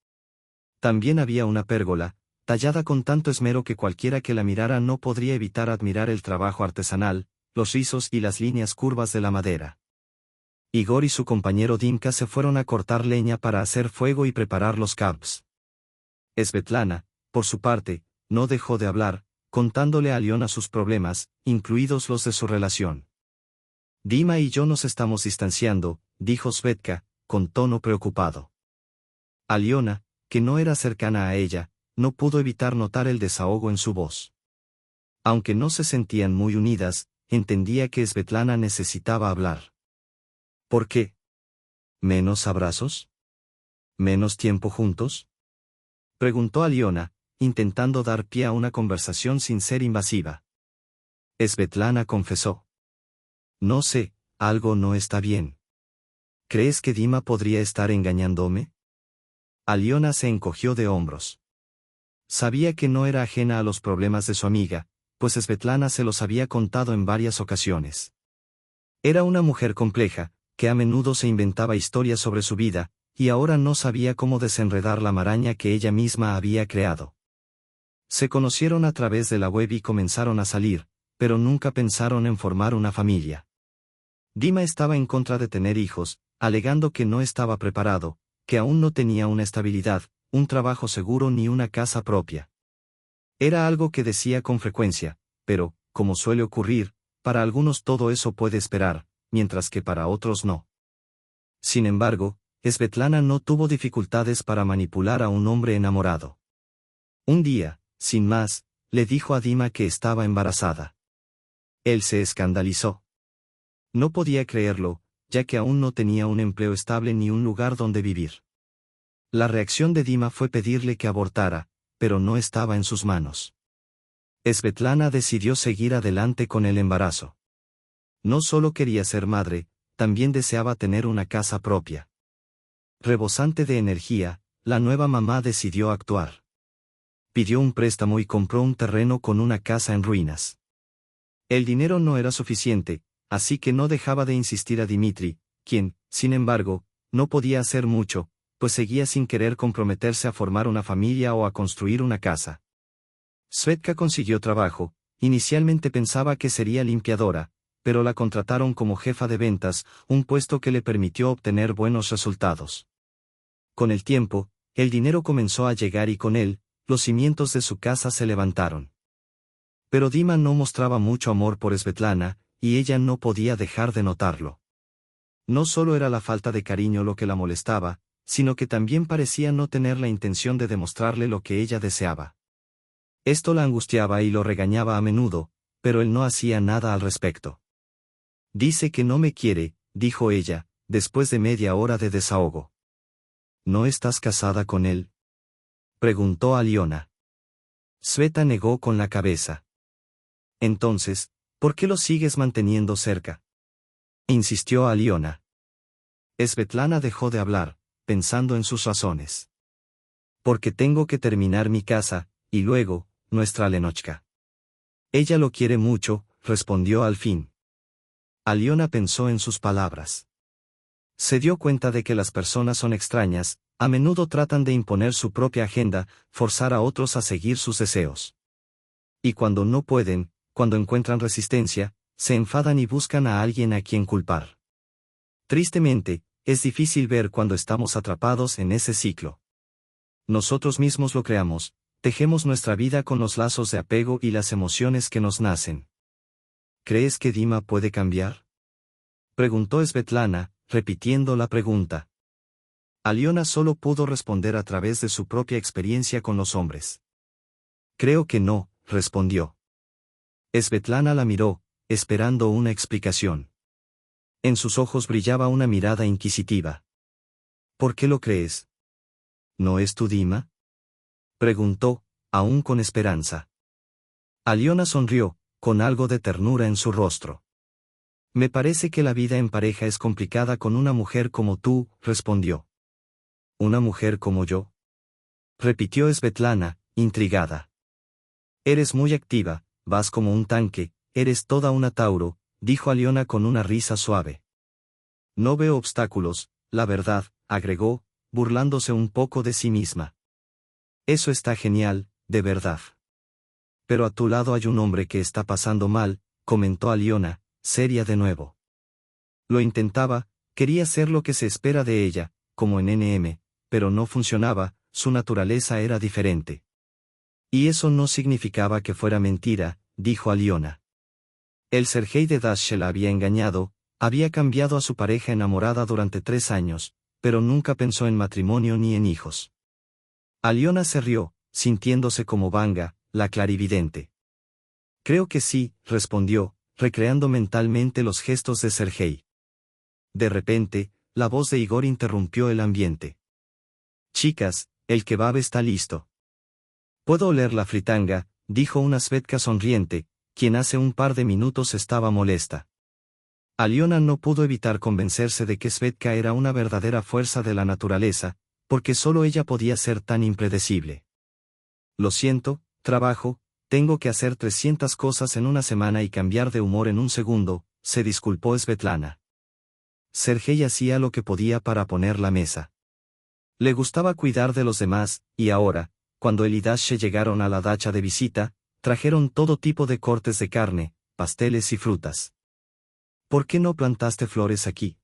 También había una pérgola, tallada con tanto esmero que cualquiera que la mirara no podría evitar admirar el trabajo artesanal, los rizos y las líneas curvas de la madera. Igor y su compañero Dimka se fueron a cortar leña para hacer fuego y preparar los kebabs. Svetlana, por su parte, no dejó de hablar, contándole a Aliona sus problemas, incluidos los de su relación. Dima y yo nos estamos distanciando, dijo Svetka, con tono preocupado. Aliona, que no era cercana a ella, no pudo evitar notar el desahogo en su voz. Aunque no se sentían muy unidas, entendía que Svetlana necesitaba hablar. ¿Por qué? ¿Menos abrazos? ¿Menos tiempo juntos? Preguntó Aliona, intentando dar pie a una conversación sin ser invasiva. Svetlana confesó. No sé, algo no está bien. ¿Crees que Dima podría estar engañándome? Aliona se encogió de hombros. Sabía que no era ajena a los problemas de su amiga, pues Svetlana se los había contado en varias ocasiones. Era una mujer compleja, que a menudo se inventaba historias sobre su vida, y ahora no sabía cómo desenredar la maraña que ella misma había creado. Se conocieron a través de la web y comenzaron a salir, pero nunca pensaron en formar una familia. Dima estaba en contra de tener hijos, alegando que no estaba preparado, que aún no tenía una estabilidad, un trabajo seguro ni una casa propia. Era algo que decía con frecuencia, pero, como suele ocurrir, para algunos todo eso puede esperar, mientras que para otros no. Sin embargo, Svetlana no tuvo dificultades para manipular a un hombre enamorado. Un día, sin más, le dijo a Dima que estaba embarazada. Él se escandalizó. No podía creerlo, ya que aún no tenía un empleo estable ni un lugar donde vivir. La reacción de Dima fue pedirle que abortara, pero no estaba en sus manos. Svetlana decidió seguir adelante con el embarazo. No solo quería ser madre, también deseaba tener una casa propia. Rebosante de energía, la nueva mamá decidió actuar. Pidió un préstamo y compró un terreno con una casa en ruinas. El dinero no era suficiente, así que no dejaba de insistir a Dmitri, quien, sin embargo, no podía hacer mucho, pues seguía sin querer comprometerse a formar una familia o a construir una casa. Svetka consiguió trabajo, inicialmente pensaba que sería limpiadora, pero la contrataron como jefa de ventas, un puesto que le permitió obtener buenos resultados. Con el tiempo, el dinero comenzó a llegar y con él, los cimientos de su casa se levantaron. Pero Dima no mostraba mucho amor por Svetlana, y ella no podía dejar de notarlo. No solo era la falta de cariño lo que la molestaba, sino que también parecía no tener la intención de demostrarle lo que ella deseaba. Esto la angustiaba y lo regañaba a menudo, pero él no hacía nada al respecto. Dice que no me quiere, dijo ella, después de media hora de desahogo. ¿No estás casada con él? Preguntó Aliona. Sveta negó con la cabeza. Entonces, ¿por qué lo sigues manteniendo cerca? Insistió Aliona. Svetlana dejó de hablar, pensando en sus razones. Porque tengo que terminar mi casa, y luego, nuestra Lenochka. Ella lo quiere mucho, respondió al fin. Aliona pensó en sus palabras. Se dio cuenta de que las personas son extrañas, a menudo tratan de imponer su propia agenda, forzar a otros a seguir sus deseos. Y cuando no pueden, cuando encuentran resistencia, se enfadan y buscan a alguien a quien culpar. Tristemente, es difícil ver cuando estamos atrapados en ese ciclo. Nosotros mismos lo creamos, tejemos nuestra vida con los lazos de apego y las emociones que nos nacen. ¿Crees que Dima puede cambiar? Preguntó Svetlana, repitiendo la pregunta. Aliona solo pudo responder a través de su propia experiencia con los hombres. Creo que no, respondió. Svetlana la miró, esperando una explicación. En sus ojos brillaba una mirada inquisitiva. ¿Por qué lo crees? ¿No es tu Dima? Preguntó, aún con esperanza. Aliona sonrió, con algo de ternura en su rostro. Me parece que la vida en pareja es complicada con una mujer como tú, respondió. ¿Una mujer como yo? Repitió Svetlana, intrigada. Eres muy activa, vas como un tanque, eres toda una Tauro, dijo Aliona con una risa suave. No veo obstáculos, la verdad, agregó, burlándose un poco de sí misma. Eso está genial, de verdad. Pero a tu lado hay un hombre que está pasando mal, comentó Aliona, seria de nuevo. Lo intentaba, quería ser lo que se espera de ella, como en NM, pero no funcionaba, su naturaleza era diferente. Y eso no significaba que fuera mentira, dijo Aliona. El Sergei de Dashe la había engañado, había cambiado a su pareja enamorada durante 3 años, pero nunca pensó en matrimonio ni en hijos. Aliona se rió, sintiéndose como Vanga, la clarividente. Creo que sí, respondió, recreando mentalmente los gestos de Sergei. De repente, la voz de Igor interrumpió el ambiente. Chicas, el kebab está listo. Puedo oler la fritanga, dijo una Svetka sonriente, quien hace un par de minutos estaba molesta. Aliona no pudo evitar convencerse de que Svetka era una verdadera fuerza de la naturaleza, porque solo ella podía ser tan impredecible. Lo siento, trabajo, tengo que hacer 300 cosas en una semana y cambiar de humor en un segundo, se disculpó Svetlana. Sergei hacía lo que podía para poner la mesa. Le gustaba cuidar de los demás, y ahora, cuando él y Dashe llegaron a la dacha de visita, trajeron todo tipo de cortes de carne, pasteles y frutas. ¿Por qué no plantaste flores aquí?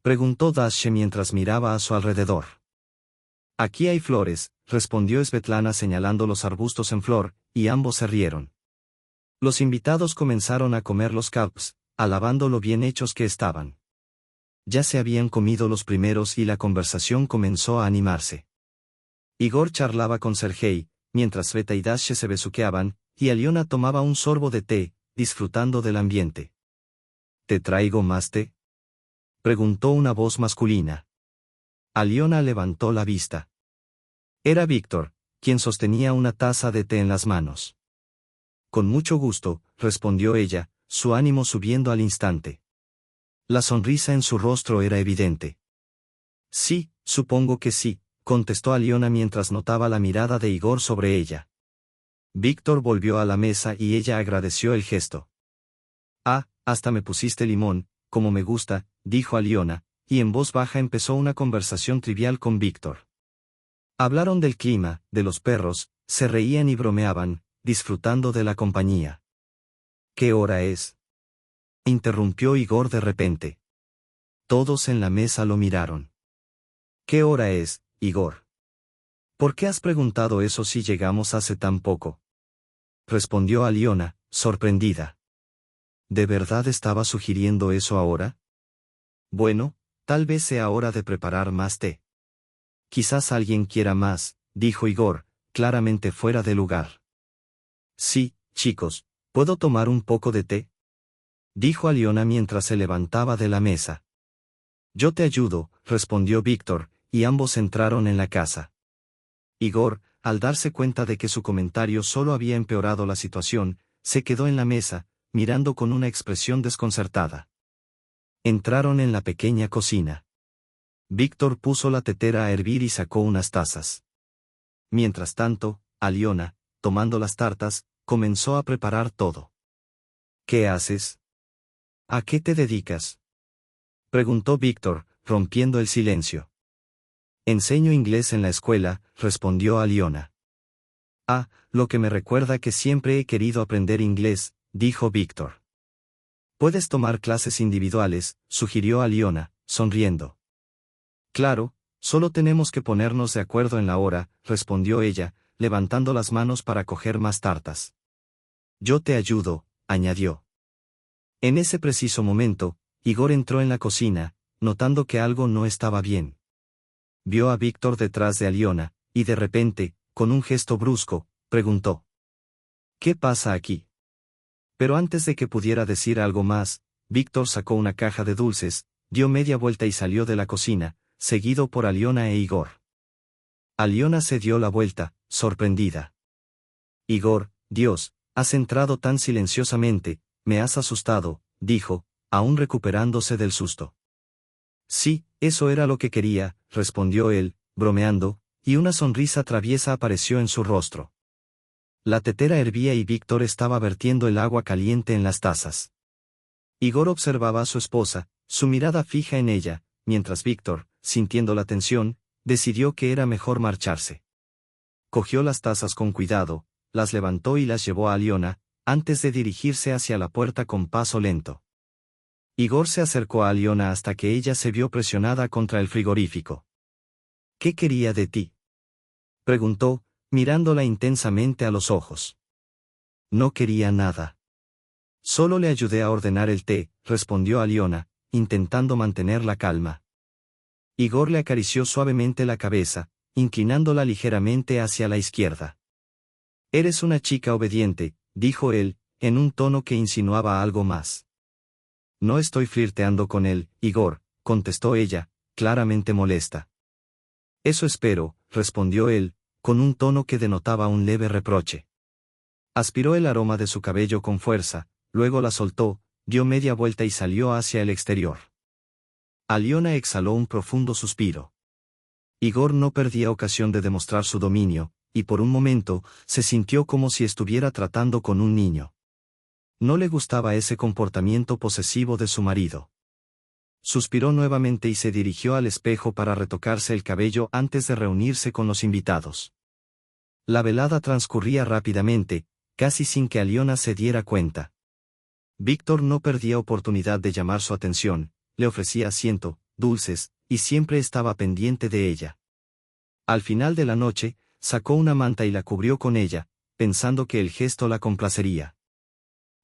Preguntó Dashe mientras miraba a su alrededor. Aquí hay flores, respondió Svetlana señalando los arbustos en flor, y ambos se rieron. Los invitados comenzaron a comer los kebabs, alabando lo bien hechos que estaban. Ya se habían comido los primeros y la conversación comenzó a animarse. Igor charlaba con Sergei, mientras Sveta y Dashe se besuqueaban, y Aliona tomaba un sorbo de té, disfrutando del ambiente. ¿Te traigo más té? Preguntó una voz masculina. Aliona levantó la vista. Era Víctor, quien sostenía una taza de té en las manos. Con mucho gusto, respondió ella, su ánimo subiendo al instante. La sonrisa en su rostro era evidente. Sí, supongo que sí, contestó Aliona mientras notaba la mirada de Igor sobre ella. Víctor volvió a la mesa y ella agradeció el gesto. Ah, hasta me pusiste limón, como me gusta, dijo Aliona, y en voz baja empezó una conversación trivial con Víctor. Hablaron del clima, de los perros, se reían y bromeaban, disfrutando de la compañía. ¿Qué hora es? Interrumpió Igor de repente. Todos en la mesa lo miraron. ¿Qué hora es, Igor? ¿Por qué has preguntado eso si llegamos hace tan poco? Respondió Aliona, sorprendida. ¿De verdad estaba sugiriendo eso ahora? Bueno, tal vez sea hora de preparar más té. Quizás alguien quiera más, dijo Igor, claramente fuera de lugar. Sí, chicos, ¿puedo tomar un poco de té? Dijo Aliona mientras se levantaba de la mesa. Yo te ayudo, respondió Víctor, y ambos entraron en la casa. Igor, al darse cuenta de que su comentario solo había empeorado la situación, se quedó en la mesa, mirando con una expresión desconcertada. Entraron en la pequeña cocina. Víctor puso la tetera a hervir y sacó unas tazas. Mientras tanto, Aliona, tomando las tartas, comenzó a preparar todo. ¿Qué haces? ¿A qué te dedicas? Preguntó Víctor, rompiendo el silencio. Enseño inglés en la escuela, respondió Aliona. Ah, lo que me recuerda que siempre he querido aprender inglés, dijo Víctor. Puedes tomar clases individuales, sugirió Aliona, sonriendo. Claro, solo tenemos que ponernos de acuerdo en la hora, respondió ella, levantando las manos para coger más tartas. Yo te ayudo, añadió. En ese preciso momento, Igor entró en la cocina, notando que algo no estaba bien. vio a Víctor detrás de Aliona, y de repente, con un gesto brusco, preguntó: ¿qué pasa aquí? Pero antes de que pudiera decir algo más, Víctor sacó una caja de dulces, dio media vuelta y salió de la cocina, seguido por Aliona e Igor. Aliona se dio la vuelta, sorprendida. Igor: Dios, has entrado tan silenciosamente, me has asustado, dijo, aún recuperándose del susto. Sí, eso era lo que quería, respondió él, bromeando, y una sonrisa traviesa apareció en su rostro. La tetera hervía y Víctor estaba vertiendo el agua caliente en las tazas. Igor observaba a su esposa, su mirada fija en ella, mientras Víctor, sintiendo la tensión, decidió que era mejor marcharse. Cogió las tazas con cuidado, las levantó y las llevó a Aliona, antes de dirigirse hacia la puerta con paso lento. Igor se acercó a Aliona hasta que ella se vio presionada contra el frigorífico. ¿Qué quería de ti?, preguntó, mirándola intensamente a los ojos. No quería nada. Solo le ayudé a ordenar el té, respondió Aliona, intentando mantener la calma. Igor le acarició suavemente la cabeza, inclinándola ligeramente hacia la izquierda. Eres una chica obediente, dijo él, en un tono que insinuaba algo más. No estoy flirteando con él, Igor, contestó ella, claramente molesta. Eso espero, respondió él, con un tono que denotaba un leve reproche. Aspiró el aroma de su cabello con fuerza, luego la soltó, dio media vuelta y salió hacia el exterior. Aliona exhaló un profundo suspiro. Igor no perdía ocasión de demostrar su dominio, y por un momento, se sintió como si estuviera tratando con un niño. No le gustaba ese comportamiento posesivo de su marido. Suspiró nuevamente y se dirigió al espejo para retocarse el cabello antes de reunirse con los invitados. La velada transcurría rápidamente, casi sin que Aliona se diera cuenta. Víctor no perdía oportunidad de llamar su atención, le ofrecía asiento, dulces, y siempre estaba pendiente de ella. Al final de la noche, sacó una manta y la cubrió con ella, pensando que el gesto la complacería.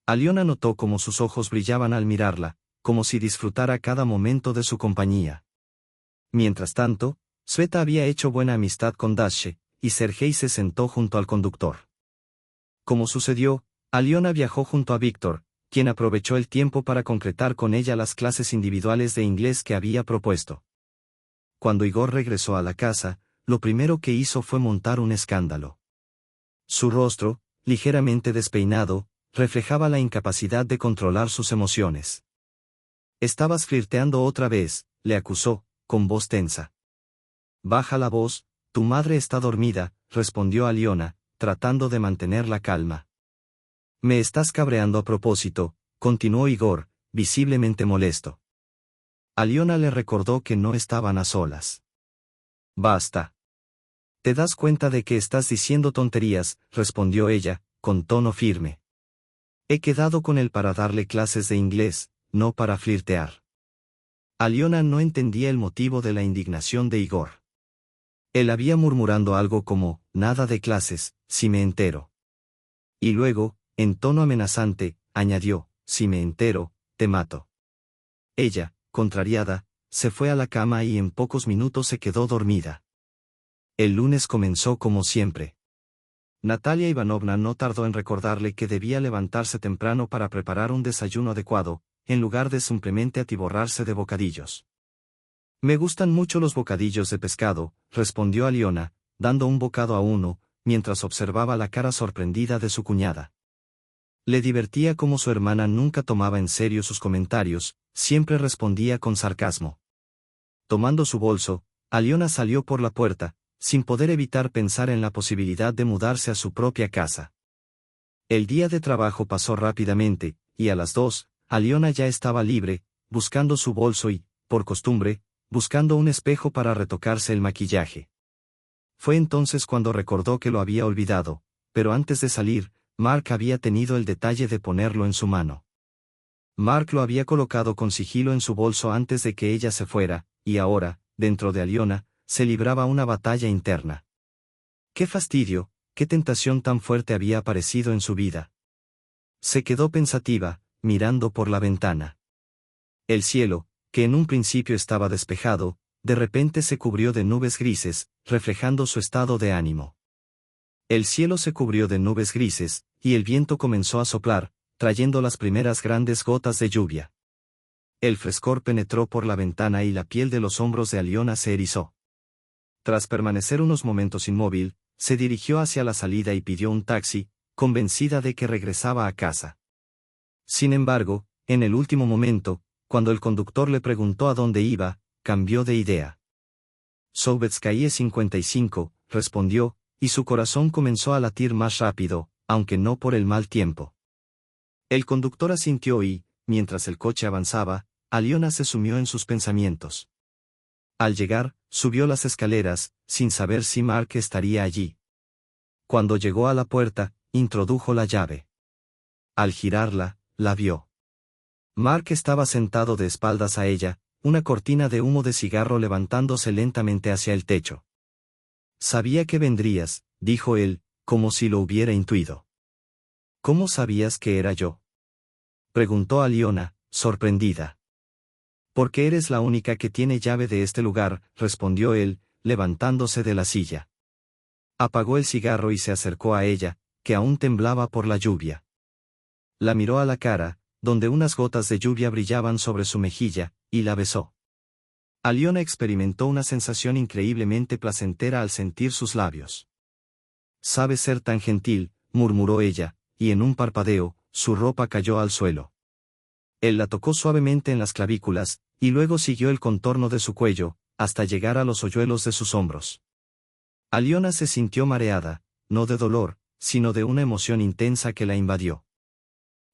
Aliona notó cómo sus ojos brillaban al mirarla, como si disfrutara cada momento de su compañía. Mientras tanto, Sveta había hecho buena amistad con Dashe, y Sergei se sentó junto al conductor. Como sucedió, Aliona viajó junto a Víctor, quien aprovechó el tiempo para concretar con ella las clases individuales de inglés que había propuesto. Cuando Igor regresó a la casa, lo primero que hizo fue montar un escándalo. Su rostro, ligeramente despeinado, reflejaba la incapacidad de controlar sus emociones. «Estabas flirteando otra vez», le acusó, con voz tensa. «Baja la voz, tu madre está dormida», respondió Aliona, tratando de mantener la calma. «Me estás cabreando a propósito», continuó Igor, visiblemente molesto. Aliona le recordó que no estaban a solas. «Basta. ¿Te das cuenta de que estás diciendo tonterías?», respondió ella, con tono firme. «He quedado con él para darle clases de inglés, no para flirtear». Aliona no entendía el motivo de la indignación de Igor. Él había murmurando algo como, «nada de clases, si me entero». Y luego, en tono amenazante, añadió, «si me entero, te mato». Ella, contrariada, se fue a la cama y en pocos minutos se quedó dormida. El lunes comenzó como siempre. Natalia Ivanovna no tardó en recordarle que debía levantarse temprano para preparar un desayuno adecuado, en lugar de simplemente atiborrarse de bocadillos. «Me gustan mucho los bocadillos de pescado», respondió Aliona, dando un bocado a uno, mientras observaba la cara sorprendida de su cuñada. Le divertía cómo su hermana nunca tomaba en serio sus comentarios, siempre respondía con sarcasmo. Tomando su bolso, Aliona salió por la puerta, sin poder evitar pensar en la posibilidad de mudarse a su propia casa. El día de trabajo pasó rápidamente, y a las 2, Aliona ya estaba libre, buscando su bolso y, por costumbre, buscando un espejo para retocarse el maquillaje. Fue entonces cuando recordó que lo había olvidado, pero antes de salir, Mark había tenido el detalle de ponerlo en su mano. Mark lo había colocado con sigilo en su bolso antes de que ella se fuera, y ahora, dentro de Aliona, se libraba una batalla interna. ¡Qué fastidio, qué tentación tan fuerte había aparecido en su vida! Se quedó pensativa, mirando por la ventana. El cielo, que en un principio estaba despejado, de repente se cubrió de nubes grises, reflejando su estado de ánimo. El cielo se cubrió de nubes grises, y el viento comenzó a soplar, trayendo las primeras grandes gotas de lluvia. El frescor penetró por la ventana y la piel de los hombros de Aliona se erizó. Tras permanecer unos momentos inmóvil, se dirigió hacia la salida y pidió un taxi, convencida de que regresaba a casa. Sin embargo, en el último momento, cuando el conductor le preguntó a dónde iba, cambió de idea. Sovetskaye 55, respondió, y su corazón comenzó a latir más rápido, aunque no por el mal tiempo. El conductor asintió y, mientras el coche avanzaba, Aliona se sumió en sus pensamientos. Al llegar, subió las escaleras, sin saber si Mark estaría allí. Cuando llegó a la puerta, introdujo la llave. Al girarla, la vio. Mark estaba sentado de espaldas a ella, una cortina de humo de cigarro levantándose lentamente hacia el techo. Sabía que vendrías, dijo él, como si lo hubiera intuido. ¿Cómo sabías que era yo? Preguntó Aliona, sorprendida. Porque eres la única que tiene llave de este lugar, respondió él, levantándose de la silla. Apagó el cigarro y se acercó a ella, que aún temblaba por la lluvia. La miró a la cara, donde unas gotas de lluvia brillaban sobre su mejilla, y la besó. Aliona experimentó una sensación increíblemente placentera al sentir sus labios. «Sabes ser tan gentil», murmuró ella, y en un parpadeo, su ropa cayó al suelo. Él la tocó suavemente en las clavículas, y luego siguió el contorno de su cuello, hasta llegar a los hoyuelos de sus hombros. Aliona se sintió mareada, no de dolor, sino de una emoción intensa que la invadió.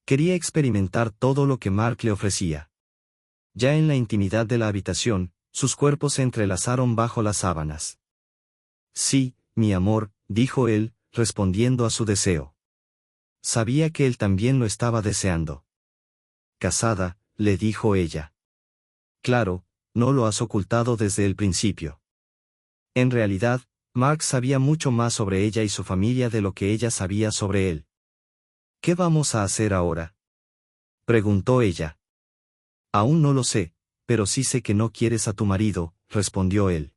Quería experimentar todo lo que Mark le ofrecía. Ya en la intimidad de la habitación, sus cuerpos se entrelazaron bajo las sábanas. «Sí, mi amor», dijo él, respondiendo a su deseo. Sabía que él también lo estaba deseando. «Casada», le dijo ella. «Claro, no lo has ocultado desde el principio». En realidad, Mark sabía mucho más sobre ella y su familia de lo que ella sabía sobre él. «¿Qué vamos a hacer ahora?», preguntó ella. «Aún no lo sé, pero sí sé que no quieres a tu marido», respondió él.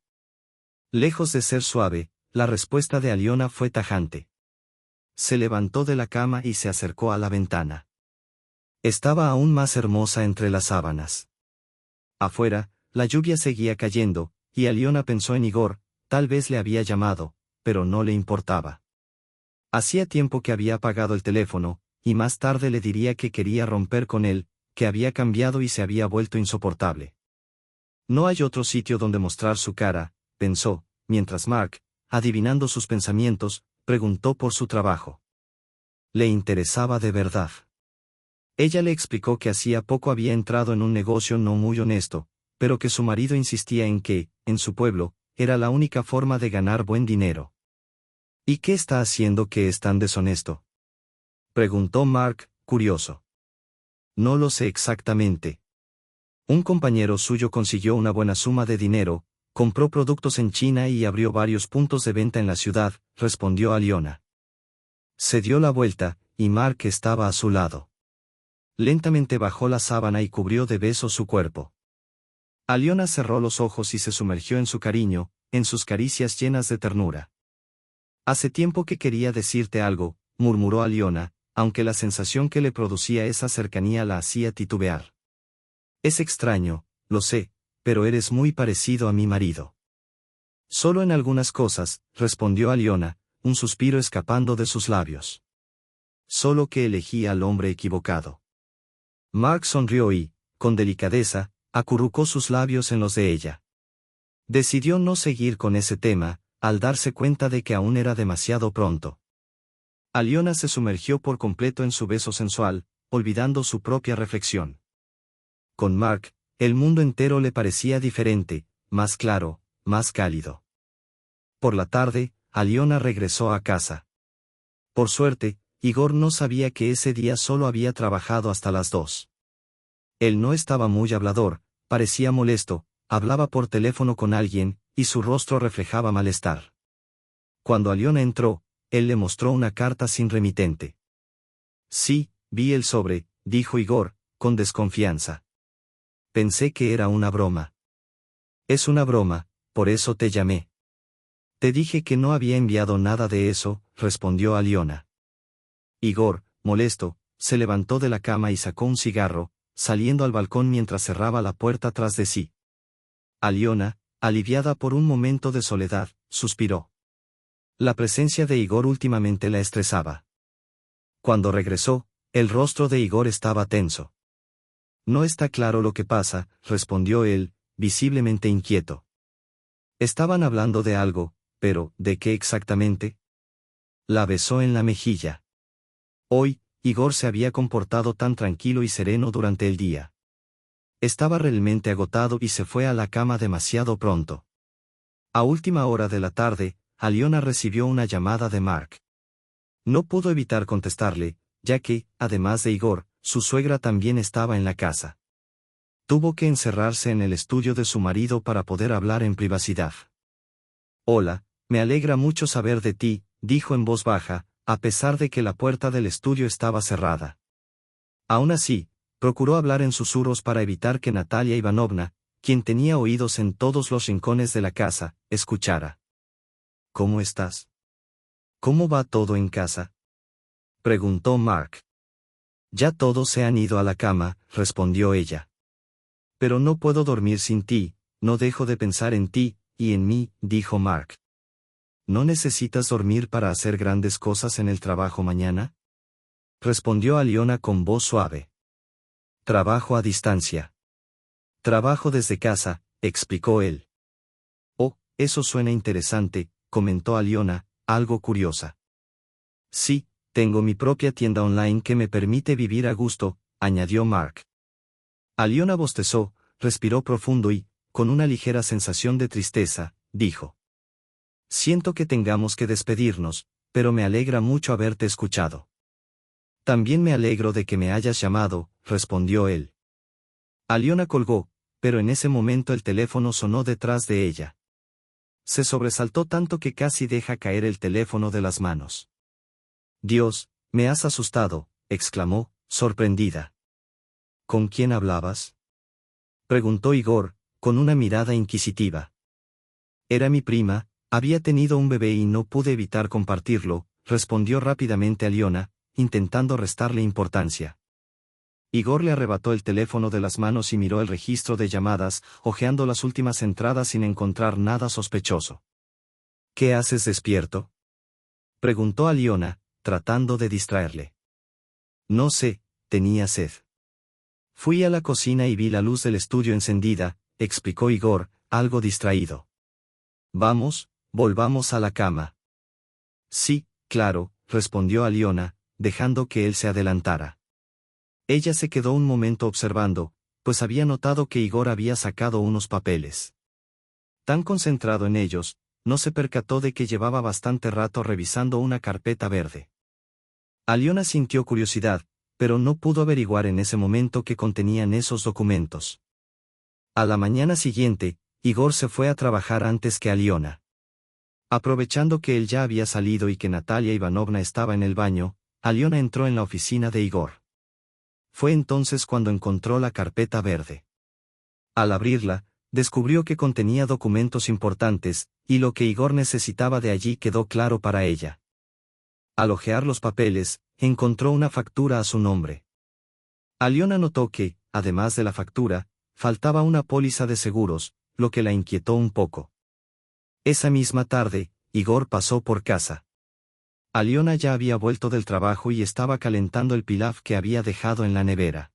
Lejos de ser suave, la respuesta de Aliona fue tajante. Se levantó de la cama y se acercó a la ventana. Estaba aún más hermosa entre las sábanas. Afuera, la lluvia seguía cayendo, y Aliona pensó en Igor, tal vez le había llamado, pero no le importaba. Hacía tiempo que había apagado el teléfono, y más tarde le diría que quería romper con él, que había cambiado y se había vuelto insoportable. No hay otro sitio donde mostrar su cara, pensó, mientras Mark, adivinando sus pensamientos, preguntó por su trabajo. Le interesaba de verdad. Ella le explicó que hacía poco había entrado en un negocio no muy honesto, pero que su marido insistía en que, en su pueblo, era la única forma de ganar buen dinero. «¿Y qué está haciendo que es tan deshonesto?», preguntó Mark, curioso. «No lo sé exactamente. Un compañero suyo consiguió una buena suma de dinero, compró productos en China y abrió varios puntos de venta en la ciudad», respondió Aliona. Se dio la vuelta, y Mark estaba a su lado. Lentamente bajó la sábana y cubrió de besos su cuerpo. Aliona cerró los ojos y se sumergió en su cariño, en sus caricias llenas de ternura. «Hace tiempo que quería decirte algo», murmuró Aliona, aunque la sensación que le producía esa cercanía la hacía titubear. «Es extraño, lo sé, pero eres muy parecido a mi marido». «Solo en algunas cosas», respondió Aliona, un suspiro escapando de sus labios. «Solo que elegí al hombre equivocado». Mark sonrió y, con delicadeza, acurrucó sus labios en los de ella. Decidió no seguir con ese tema, al darse cuenta de que aún era demasiado pronto. Aliona se sumergió por completo en su beso sensual, olvidando su propia reflexión. Con Mark, el mundo entero le parecía diferente, más claro, más cálido. Por la tarde, Aliona regresó a casa. Por suerte, Igor no sabía que ese día solo había trabajado hasta las 2. Él no estaba muy hablador, parecía molesto, hablaba por teléfono con alguien, y su rostro reflejaba malestar. Cuando Aliona entró, él le mostró una carta sin remitente. «Sí, vi el sobre», dijo Igor, con desconfianza. «Pensé que era una broma». Es una broma, por eso te llamé. Te dije que no había enviado nada de eso, respondió Aliona. Igor, molesto, se levantó de la cama y sacó un cigarro, saliendo al balcón mientras cerraba la puerta tras de sí. Aliona, aliviada por un momento de soledad, suspiró. La presencia de Igor últimamente la estresaba. Cuando regresó, el rostro de Igor estaba tenso. No está claro lo que pasa, respondió él, visiblemente inquieto. Estaban hablando de algo, pero, ¿de qué exactamente? La besó en la mejilla. Hoy, Igor se había comportado tan tranquilo y sereno durante el día. Estaba realmente agotado y se fue a la cama demasiado pronto. A última hora de la tarde, Aliona recibió una llamada de Mark. No pudo evitar contestarle, ya que, además de Igor, su suegra también estaba en la casa. Tuvo que encerrarse en el estudio de su marido para poder hablar en privacidad. Hola, me alegra mucho saber de ti, dijo en voz baja, a pesar de que la puerta del estudio estaba cerrada. Aún así, procuró hablar en susurros para evitar que Natalia Ivanovna, quien tenía oídos en todos los rincones de la casa, escuchara. ¿Cómo estás? ¿Cómo va todo en casa? Preguntó Mark. Ya todos se han ido a la cama, respondió ella. Pero no puedo dormir sin ti, no dejo de pensar en ti, y en mí, dijo Mark. ¿No necesitas dormir para hacer grandes cosas en el trabajo mañana? Respondió Aliona con voz suave. Trabajo a distancia. Trabajo desde casa, explicó él. Oh, eso suena interesante, comentó Aliona, algo curiosa. Sí, tengo mi propia tienda online que me permite vivir a gusto, añadió Mark. Aliona bostezó, respiró profundo y, con una ligera sensación de tristeza, dijo. Siento que tengamos que despedirnos, pero me alegra mucho haberte escuchado. También me alegro de que me hayas llamado, respondió él. Aliona colgó, pero en ese momento el teléfono sonó detrás de ella. Se sobresaltó tanto que casi deja caer el teléfono de las manos. Dios, me has asustado, exclamó, sorprendida. ¿Con quién hablabas? Preguntó Igor, con una mirada inquisitiva. Era mi prima, había tenido un bebé y no pude evitar compartirlo, respondió rápidamente Aliona, intentando restarle importancia. Igor le arrebató el teléfono de las manos y miró el registro de llamadas, hojeando las últimas entradas sin encontrar nada sospechoso. ¿Qué haces despierto? Preguntó Aliona, tratando de distraerle. No sé, tenía sed. Fui a la cocina y vi la luz del estudio encendida, explicó Igor, algo distraído. Vamos, volvamos a la cama. Sí, claro, respondió Aliona, dejando que él se adelantara. Ella se quedó un momento observando, pues había notado que Igor había sacado unos papeles. Tan concentrado en ellos, no se percató de que llevaba bastante rato revisando una carpeta verde. Aliona sintió curiosidad, pero no pudo averiguar en ese momento qué contenían esos documentos. A la mañana siguiente, Igor se fue a trabajar antes que Aliona. Aprovechando que él ya había salido y que Natalia Ivanovna estaba en el baño, Aliona entró en la oficina de Igor. Fue entonces cuando encontró la carpeta verde. Al abrirla, descubrió que contenía documentos importantes, y lo que Igor necesitaba de allí quedó claro para ella. Al hojear los papeles, encontró una factura a su nombre. Aliona notó que, además de la factura, faltaba una póliza de seguros, lo que la inquietó un poco. Esa misma tarde, Igor pasó por casa. Aliona ya había vuelto del trabajo y estaba calentando el pilaf que había dejado en la nevera.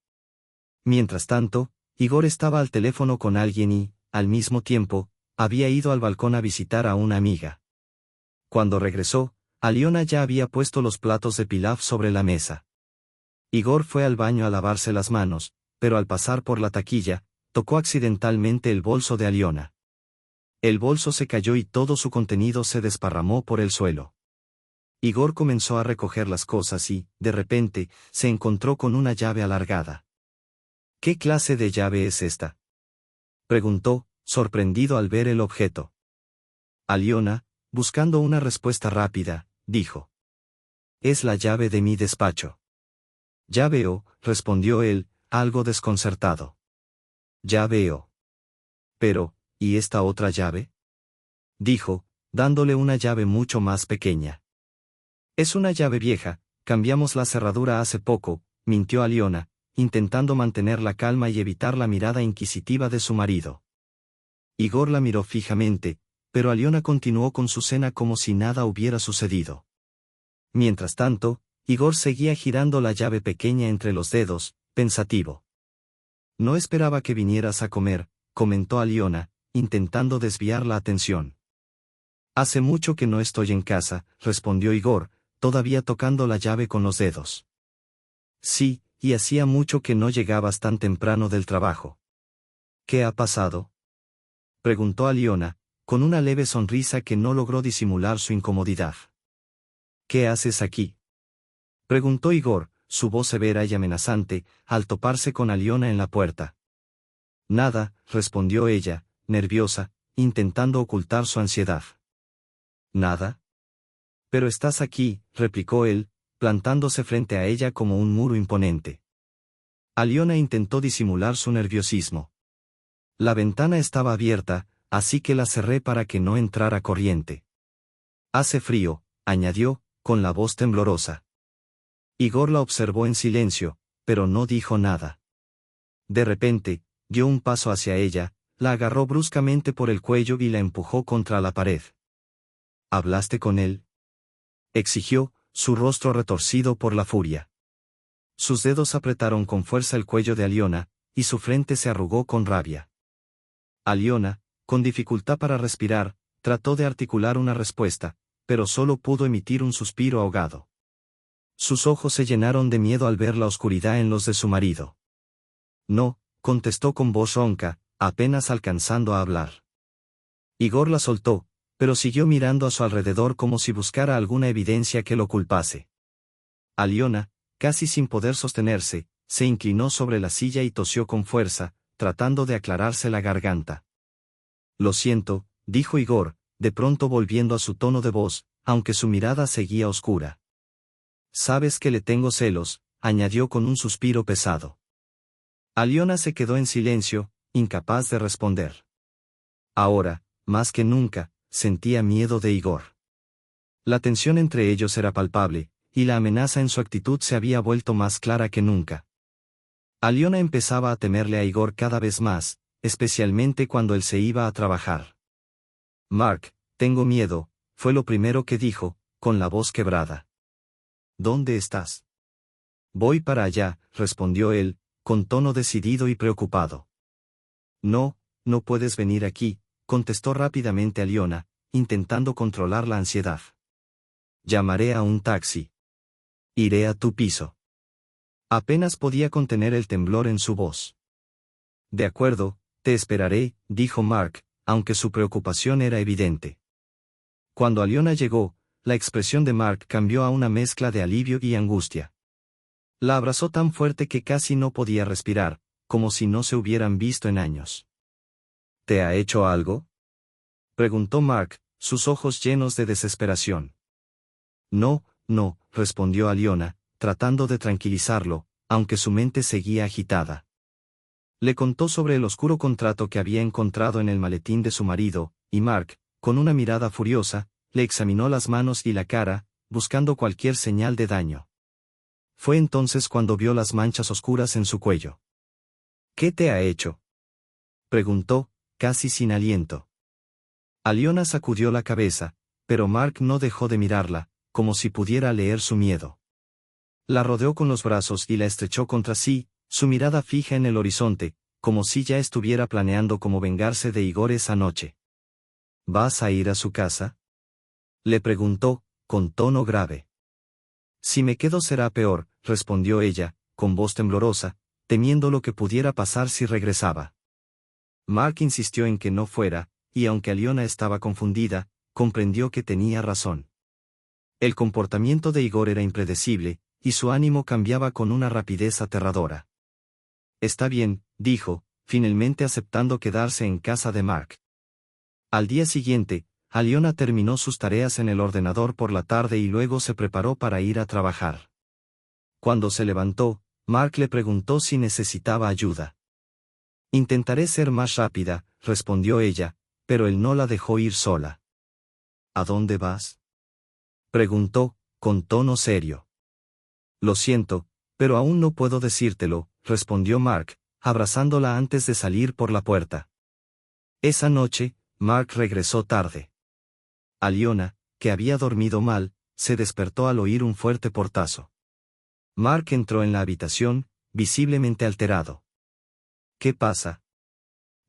Mientras tanto, Igor estaba al teléfono con alguien y, al mismo tiempo, había ido al balcón a visitar a una amiga. Cuando regresó, Aliona ya había puesto los platos de pilaf sobre la mesa. Igor fue al baño a lavarse las manos, pero al pasar por la taquilla, tocó accidentalmente el bolso de Aliona. El bolso se cayó y todo su contenido se desparramó por el suelo. Igor comenzó a recoger las cosas y, de repente, se encontró con una llave alargada. ¿Qué clase de llave es esta?, preguntó, sorprendido al ver el objeto. Aliona, buscando una respuesta rápida, dijo. Es la llave de mi despacho. Ya veo, respondió él, algo desconcertado. Ya veo. Pero, ¿Y esta otra llave? Dijo, dándole una llave mucho más pequeña. Es una llave vieja, cambiamos la cerradura hace poco, mintió Aliona, intentando mantener la calma y evitar la mirada inquisitiva de su marido. Igor la miró fijamente, pero Aliona continuó con su cena como si nada hubiera sucedido. Mientras tanto, Igor seguía girando la llave pequeña entre los dedos, pensativo. No esperaba que vinieras a comer, comentó Aliona, intentando desviar la atención. Hace mucho que no estoy en casa, respondió Igor, todavía tocando la llave con los dedos. Sí, y hacía mucho que no llegabas tan temprano del trabajo. ¿Qué ha pasado? Preguntó Aliona, con una leve sonrisa que no logró disimular su incomodidad. ¿Qué haces aquí? Preguntó Igor, su voz severa y amenazante, al toparse con Aliona en la puerta. Nada, respondió ella, nerviosa, intentando ocultar su ansiedad. ¿Nada? Pero estás aquí, replicó él, plantándose frente a ella como un muro imponente. Aliona intentó disimular su nerviosismo. La ventana estaba abierta, así que la cerré para que no entrara corriente. Hace frío, añadió, con la voz temblorosa. Igor la observó en silencio, pero no dijo nada. De repente, dio un paso hacia ella, la agarró bruscamente por el cuello y la empujó contra la pared. ¿Hablaste con él?, exigió, su rostro retorcido por la furia. Sus dedos apretaron con fuerza el cuello de Aliona, y su frente se arrugó con rabia. Aliona, con dificultad para respirar, trató de articular una respuesta, pero solo pudo emitir un suspiro ahogado. Sus ojos se llenaron de miedo al ver la oscuridad en los de su marido. No, contestó con voz ronca, apenas alcanzando a hablar. Igor la soltó, pero siguió mirando a su alrededor como si buscara alguna evidencia que lo culpase. Aliona, casi sin poder sostenerse, se inclinó sobre la silla y tosió con fuerza, tratando de aclararse la garganta. Lo siento, dijo Igor, de pronto volviendo a su tono de voz, aunque su mirada seguía oscura. Sabes que le tengo celos, añadió con un suspiro pesado. Aliona se quedó en silencio, incapaz de responder. Ahora, más que nunca, sentía miedo de Igor. La tensión entre ellos era palpable, y la amenaza en su actitud se había vuelto más clara que nunca. Aliona empezaba a temerle a Igor cada vez más, especialmente cuando él se iba a trabajar. Mark, tengo miedo, fue lo primero que dijo, con la voz quebrada. ¿Dónde estás? Voy para allá, respondió él, con tono decidido y preocupado. No, no puedes venir aquí, contestó rápidamente Aliona, intentando controlar la ansiedad. Llamaré a un taxi. Iré a tu piso. Apenas podía contener el temblor en su voz. De acuerdo, te esperaré, dijo Mark, aunque su preocupación era evidente. Cuando Aliona llegó, la expresión de Mark cambió a una mezcla de alivio y angustia. La abrazó tan fuerte que casi no podía respirar, como si no se hubieran visto en años. ¿Te ha hecho algo?, preguntó Mark, sus ojos llenos de desesperación. No, no, respondió Aliona, tratando de tranquilizarlo, aunque su mente seguía agitada. Le contó sobre el oscuro contrato que había encontrado en el maletín de su marido, y Mark, con una mirada furiosa, le examinó las manos y la cara, buscando cualquier señal de daño. Fue entonces cuando vio las manchas oscuras en su cuello. ¿Qué te ha hecho?, preguntó, casi sin aliento. Aliona sacudió la cabeza, pero Mark no dejó de mirarla, como si pudiera leer su miedo. La rodeó con los brazos y la estrechó contra sí, su mirada fija en el horizonte, como si ya estuviera planeando cómo vengarse de Igor esa noche. ¿Vas a ir a su casa?, le preguntó, con tono grave. Si me quedo será peor, respondió ella, con voz temblorosa, temiendo lo que pudiera pasar si regresaba. Mark insistió en que no fuera, y aunque Aliona estaba confundida, comprendió que tenía razón. El comportamiento de Igor era impredecible, y su ánimo cambiaba con una rapidez aterradora. Está bien, dijo, finalmente aceptando quedarse en casa de Mark. Al día siguiente, Aliona terminó sus tareas en el ordenador por la tarde y luego se preparó para ir a trabajar. Cuando se levantó, Mark le preguntó si necesitaba ayuda. Intentaré ser más rápida, respondió ella, pero él no la dejó ir sola. ¿A dónde vas? Preguntó, con tono serio. Lo siento, pero aún no puedo decírtelo, respondió Mark, abrazándola antes de salir por la puerta. Esa noche, Mark regresó tarde. Aliona, que había dormido mal, se despertó al oír un fuerte portazo. Mark entró en la habitación, visiblemente alterado. ¿Qué pasa?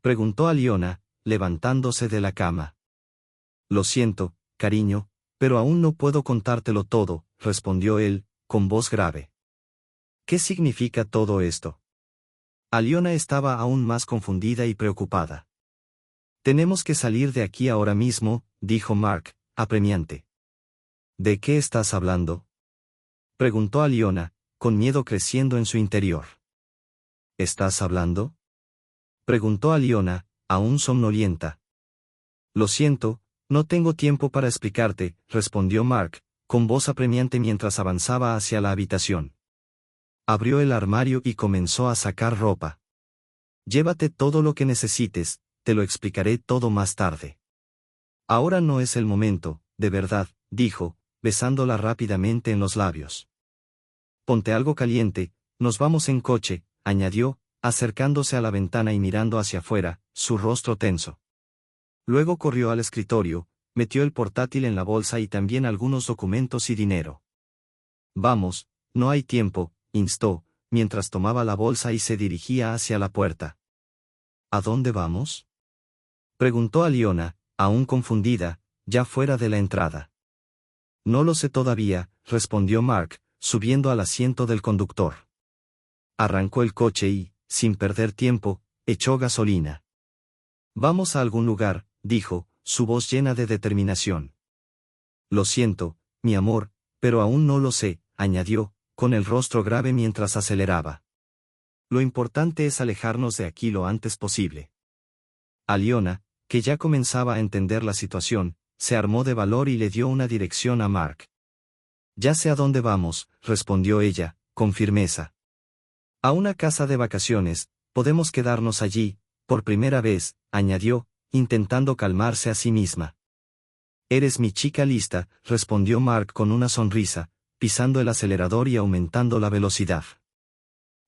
Preguntó Aliona, levantándose de la cama. Lo siento, cariño, pero aún no puedo contártelo todo, respondió él, con voz grave. ¿Qué significa todo esto? Aliona estaba aún más confundida y preocupada. Tenemos que salir de aquí ahora mismo, dijo Mark, apremiante. ¿De qué estás hablando? Preguntó Aliona, con miedo creciendo en su interior. ¿Estás hablando? Preguntó Aliona, aún somnolienta. Lo siento, no tengo tiempo para explicarte, respondió Mark, con voz apremiante mientras avanzaba hacia la habitación. Abrió el armario y comenzó a sacar ropa. Llévate todo lo que necesites, te lo explicaré todo más tarde. Ahora no es el momento, de verdad, dijo, besándola rápidamente en los labios. Ponte algo caliente, nos vamos en coche, añadió, acercándose a la ventana y mirando hacia afuera, su rostro tenso. Luego corrió al escritorio, metió el portátil en la bolsa y también algunos documentos y dinero. Vamos, no hay tiempo, instó, mientras tomaba la bolsa y se dirigía hacia la puerta. ¿A dónde vamos? Preguntó Aliona, aún confundida, ya fuera de la entrada. No lo sé todavía, respondió Mark, subiendo al asiento del conductor. Arrancó el coche y, sin perder tiempo, echó gasolina. Vamos a algún lugar, dijo, su voz llena de determinación. Lo siento, mi amor, pero aún no lo sé, añadió, con el rostro grave mientras aceleraba. Lo importante es alejarnos de aquí lo antes posible. Aliona, que ya comenzaba a entender la situación, se armó de valor y le dio una dirección a Mark. Ya sé a dónde vamos, respondió ella, con firmeza. A una casa de vacaciones, podemos quedarnos allí, por primera vez, añadió, intentando calmarse a sí misma. Eres mi chica lista, respondió Mark con una sonrisa, pisando el acelerador y aumentando la velocidad.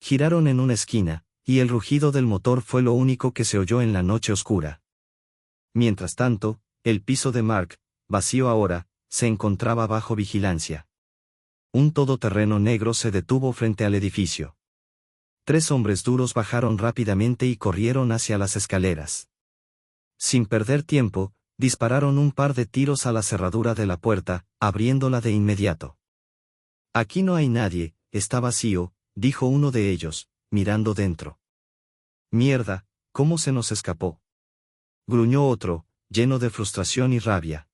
Giraron en una esquina, y el rugido del motor fue lo único que se oyó en la noche oscura. Mientras tanto, el piso de Mark, vacío ahora, se encontraba bajo vigilancia. Un todoterreno negro se detuvo frente al edificio. 3 hombres duros bajaron rápidamente y corrieron hacia las escaleras. Sin perder tiempo, dispararon un par de tiros a la cerradura de la puerta, abriéndola de inmediato. Aquí no hay nadie, está vacío, dijo uno de ellos, mirando dentro. Mierda, ¿cómo se nos escapó? Gruñó otro, lleno de frustración y rabia.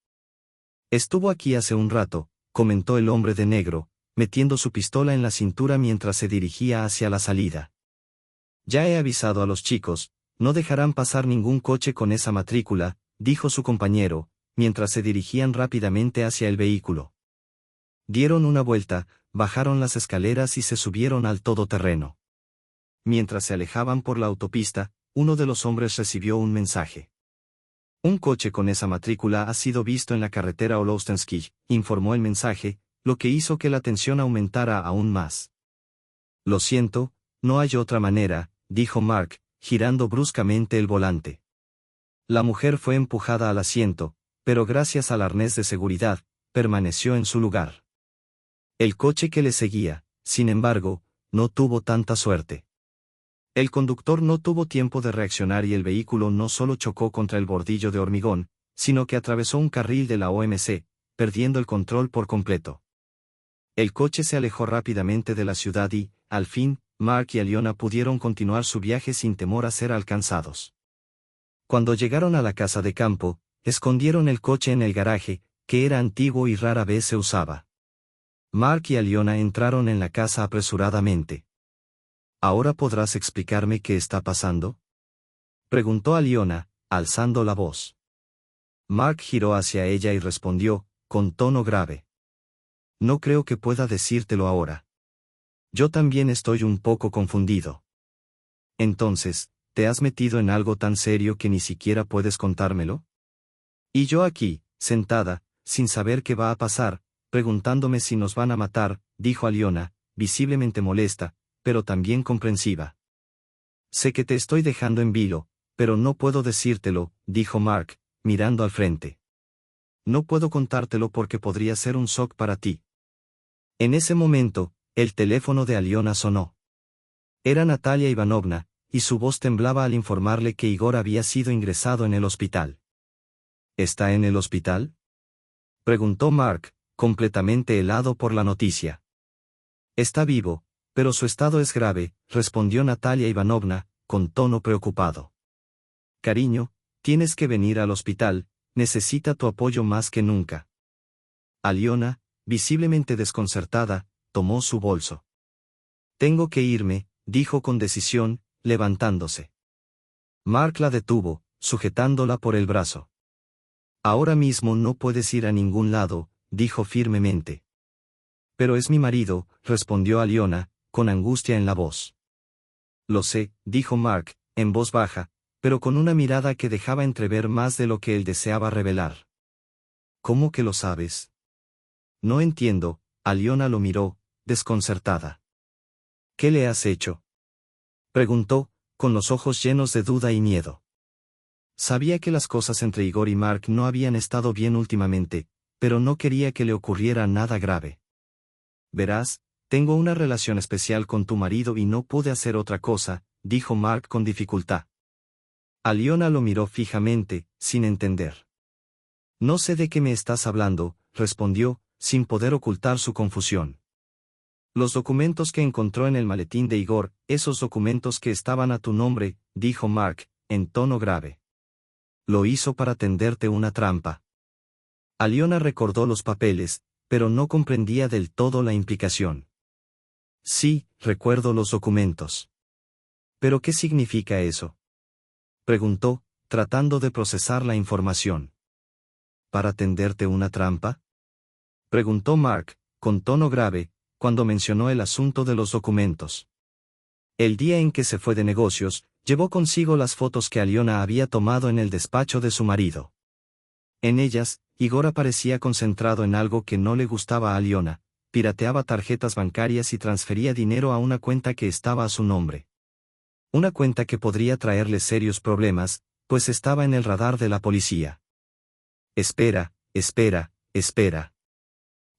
Estuvo aquí hace un rato, comentó el hombre de negro, metiendo su pistola en la cintura mientras se dirigía hacia la salida. Ya he avisado a los chicos, no dejarán pasar ningún coche con esa matrícula, dijo su compañero, mientras se dirigían rápidamente hacia el vehículo. Dieron una vuelta, bajaron las escaleras y se subieron al todoterreno. Mientras se alejaban por la autopista, uno de los hombres recibió un mensaje. Un coche con esa matrícula ha sido visto en la carretera Olostensky, informó el mensaje, lo que hizo que la tensión aumentara aún más. Lo siento, no hay otra manera, dijo Mark, girando bruscamente el volante. La mujer fue empujada al asiento, pero gracias al arnés de seguridad, permaneció en su lugar. El coche que le seguía, sin embargo, no tuvo tanta suerte. El conductor no tuvo tiempo de reaccionar y el vehículo no solo chocó contra el bordillo de hormigón, sino que atravesó un carril de la OMC, perdiendo el control por completo. El coche se alejó rápidamente de la ciudad y, al fin, Mark y Aliona pudieron continuar su viaje sin temor a ser alcanzados. Cuando llegaron a la casa de campo, escondieron el coche en el garaje, que era antiguo y rara vez se usaba. Mark y Aliona entraron en la casa apresuradamente. ¿Ahora podrás explicarme qué está pasando? Preguntó Aliona, alzando la voz. Mark giró hacia ella y respondió, con tono grave. No creo que pueda decírtelo ahora. Yo también estoy un poco confundido. Entonces, ¿te has metido en algo tan serio que ni siquiera puedes contármelo? Y yo aquí, sentada, sin saber qué va a pasar, preguntándome si nos van a matar, dijo Aliona, visiblemente molesta, pero también comprensiva. Sé que te estoy dejando en vilo, pero no puedo decírtelo, dijo Mark, mirando al frente. No puedo contártelo porque podría ser un shock para ti. En ese momento, el teléfono de Aliona sonó. Era Natalia Ivanovna, y su voz temblaba al informarle que Igor había sido ingresado en el hospital. ¿Está en el hospital?, preguntó Mark, completamente helado por la noticia. Está vivo, pero su estado es grave, respondió Natalia Ivanovna, con tono preocupado. Cariño, tienes que venir al hospital, necesita tu apoyo más que nunca. Aliona, visiblemente desconcertada, tomó su bolso. Tengo que irme, dijo con decisión, levantándose. Mark la detuvo, sujetándola por el brazo. Ahora mismo no puedes ir a ningún lado, dijo firmemente. Pero es mi marido, respondió Aliona, con angustia en la voz. Lo sé, dijo Mark, en voz baja, pero con una mirada que dejaba entrever más de lo que él deseaba revelar. ¿Cómo que lo sabes? No entiendo, Aliona lo miró, desconcertada. ¿Qué le has hecho?, preguntó, con los ojos llenos de duda y miedo. Sabía que las cosas entre Igor y Mark no habían estado bien últimamente, pero no quería que le ocurriera nada grave. Verás, tengo una relación especial con tu marido y no pude hacer otra cosa, dijo Mark con dificultad. Aliona lo miró fijamente, sin entender. No sé de qué me estás hablando, respondió, sin poder ocultar su confusión. Los documentos que encontró en el maletín de Igor, esos documentos que estaban a tu nombre, dijo Mark, en tono grave. Lo hizo para tenderte una trampa. Aliona recordó los papeles, pero no comprendía del todo la implicación. Sí, recuerdo los documentos. ¿Pero qué significa eso?, preguntó, tratando de procesar la información. ¿Para tenderte una trampa?, preguntó Mark, con tono grave, cuando mencionó el asunto de los documentos. El día en que se fue de negocios, llevó consigo las fotos que Aliona había tomado en el despacho de su marido. En ellas, Igor aparecía concentrado en algo que no le gustaba a Aliona, pirateaba tarjetas bancarias y transfería dinero a una cuenta que estaba a su nombre. Una cuenta que podría traerle serios problemas, pues estaba en el radar de la policía. Espera, espera, espera.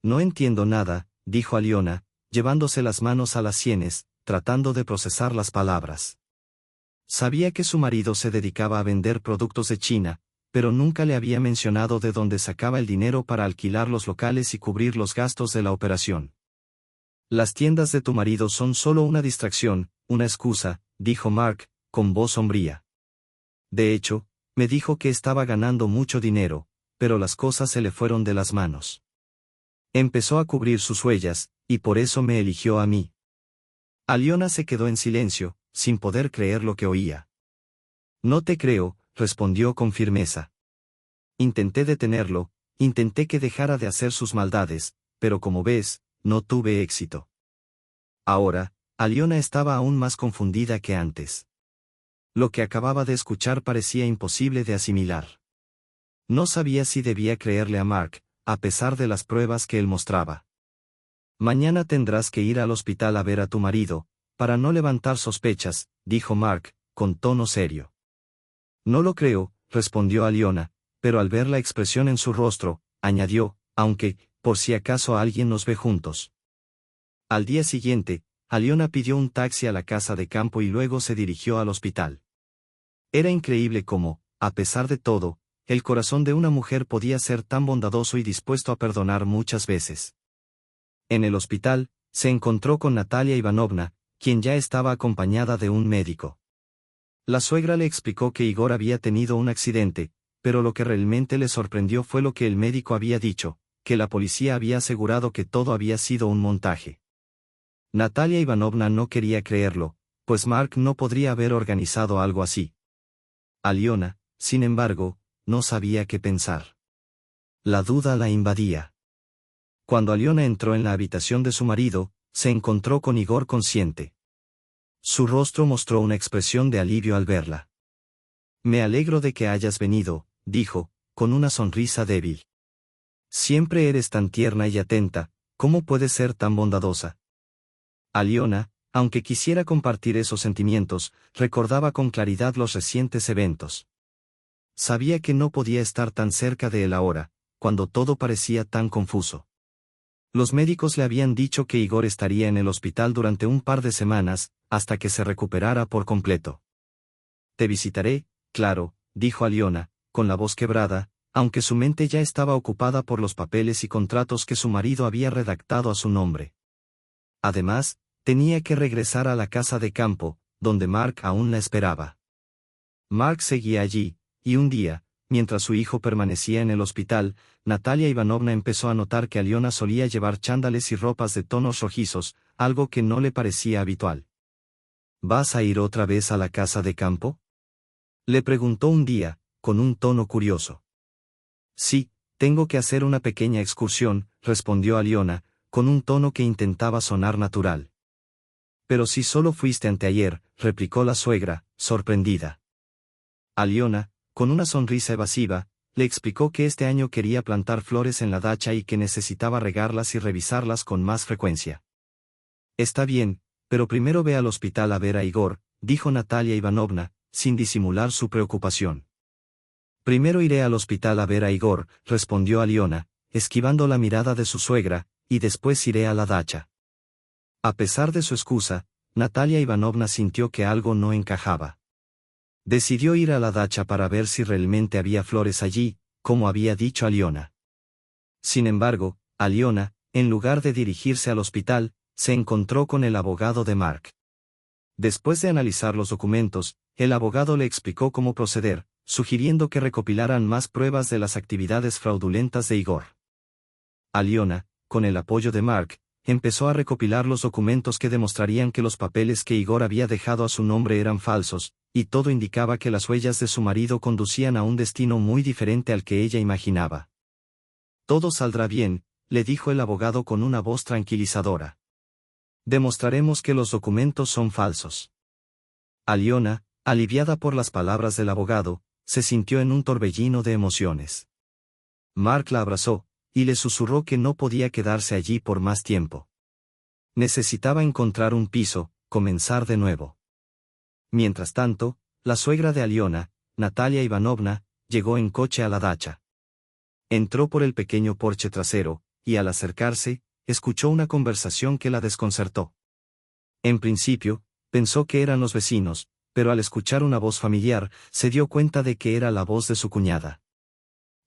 No entiendo nada, dijo Aliona, llevándose las manos a las sienes, tratando de procesar las palabras. Sabía que su marido se dedicaba a vender productos de China, pero nunca le había mencionado de dónde sacaba el dinero para alquilar los locales y cubrir los gastos de la operación. Las tiendas de tu marido son solo una distracción, una excusa, dijo Mark, con voz sombría. De hecho, me dijo que estaba ganando mucho dinero, pero las cosas se le fueron de las manos. Empezó a cubrir sus huellas, y por eso me eligió a mí. Aliona se quedó en silencio, sin poder creer lo que oía. No te creo, respondió con firmeza. Intenté detenerlo, intenté que dejara de hacer sus maldades, pero como ves, no tuve éxito. Ahora, Aliona estaba aún más confundida que antes. Lo que acababa de escuchar parecía imposible de asimilar. No sabía si debía creerle a Mark, a pesar de las pruebas que él mostraba. Mañana tendrás que ir al hospital a ver a tu marido, para no levantar sospechas, dijo Mark, con tono serio. No lo creo, respondió Aliona, pero al ver la expresión en su rostro, añadió, aunque, por si acaso alguien nos ve juntos. Al día siguiente, Aliona pidió un taxi a la casa de campo y luego se dirigió al hospital. Era increíble cómo, a pesar de todo, el corazón de una mujer podía ser tan bondadoso y dispuesto a perdonar muchas veces. En el hospital, se encontró con Natalia Ivanovna, quien ya estaba acompañada de un médico. La suegra le explicó que Igor había tenido un accidente, pero lo que realmente le sorprendió fue lo que el médico había dicho, que la policía había asegurado que todo había sido un montaje. Natalia Ivanovna no quería creerlo, pues Mark no podría haber organizado algo así. Aliona, sin embargo, no sabía qué pensar. La duda la invadía. Cuando Aliona entró en la habitación de su marido, se encontró con Igor consciente. Su rostro mostró una expresión de alivio al verla. Me alegro de que hayas venido, dijo, con una sonrisa débil. Siempre eres tan tierna y atenta, ¿cómo puedes ser tan bondadosa? Aliona, aunque quisiera compartir esos sentimientos, recordaba con claridad los recientes eventos. Sabía que no podía estar tan cerca de él ahora, cuando todo parecía tan confuso. Los médicos le habían dicho que Igor estaría en el hospital durante un par de semanas, hasta que se recuperara por completo. Te visitaré, claro, dijo Aliona, con la voz quebrada, aunque su mente ya estaba ocupada por los papeles y contratos que su marido había redactado a su nombre. Además, tenía que regresar a la casa de campo, donde Mark aún la esperaba. Mark seguía allí, y un día, mientras su hijo permanecía en el hospital, Natalia Ivanovna empezó a notar que Aliona solía llevar chándales y ropas de tonos rojizos, algo que no le parecía habitual. ¿Vas a ir otra vez a la casa de campo? Le preguntó un día, con un tono curioso. Sí, tengo que hacer una pequeña excursión, respondió Aliona, con un tono que intentaba sonar natural. Pero si solo fuiste anteayer, replicó la suegra, sorprendida. Aliona, con una sonrisa evasiva, le explicó que este año quería plantar flores en la dacha y que necesitaba regarlas y revisarlas con más frecuencia. Está bien, pero primero ve al hospital a ver a Igor, dijo Natalia Ivanovna, sin disimular su preocupación. Primero iré al hospital a ver a Igor, respondió Aliona, esquivando la mirada de su suegra, y después iré a la dacha. A pesar de su excusa, Natalia Ivanovna sintió que algo no encajaba. Decidió ir a la dacha para ver si realmente había flores allí, como había dicho Aliona. Sin embargo, Aliona, en lugar de dirigirse al hospital, se encontró con el abogado de Mark. Después de analizar los documentos, el abogado le explicó cómo proceder, sugiriendo que recopilaran más pruebas de las actividades fraudulentas de Igor. Aliona, con el apoyo de Mark, empezó a recopilar los documentos que demostrarían que los papeles que Igor había dejado a su nombre eran falsos, y todo indicaba que las huellas de su marido conducían a un destino muy diferente al que ella imaginaba. Todo saldrá bien, le dijo el abogado con una voz tranquilizadora. Demostraremos que los documentos son falsos. Aliona, aliviada por las palabras del abogado, se sintió en un torbellino de emociones. Mark la abrazó, y le susurró que no podía quedarse allí por más tiempo. Necesitaba encontrar un piso, comenzar de nuevo. Mientras tanto, la suegra de Aliona, Natalia Ivanovna, llegó en coche a la dacha. Entró por el pequeño porche trasero, y al acercarse, escuchó una conversación que la desconcertó. En principio, pensó que eran los vecinos, pero al escuchar una voz familiar, se dio cuenta de que era la voz de su cuñada.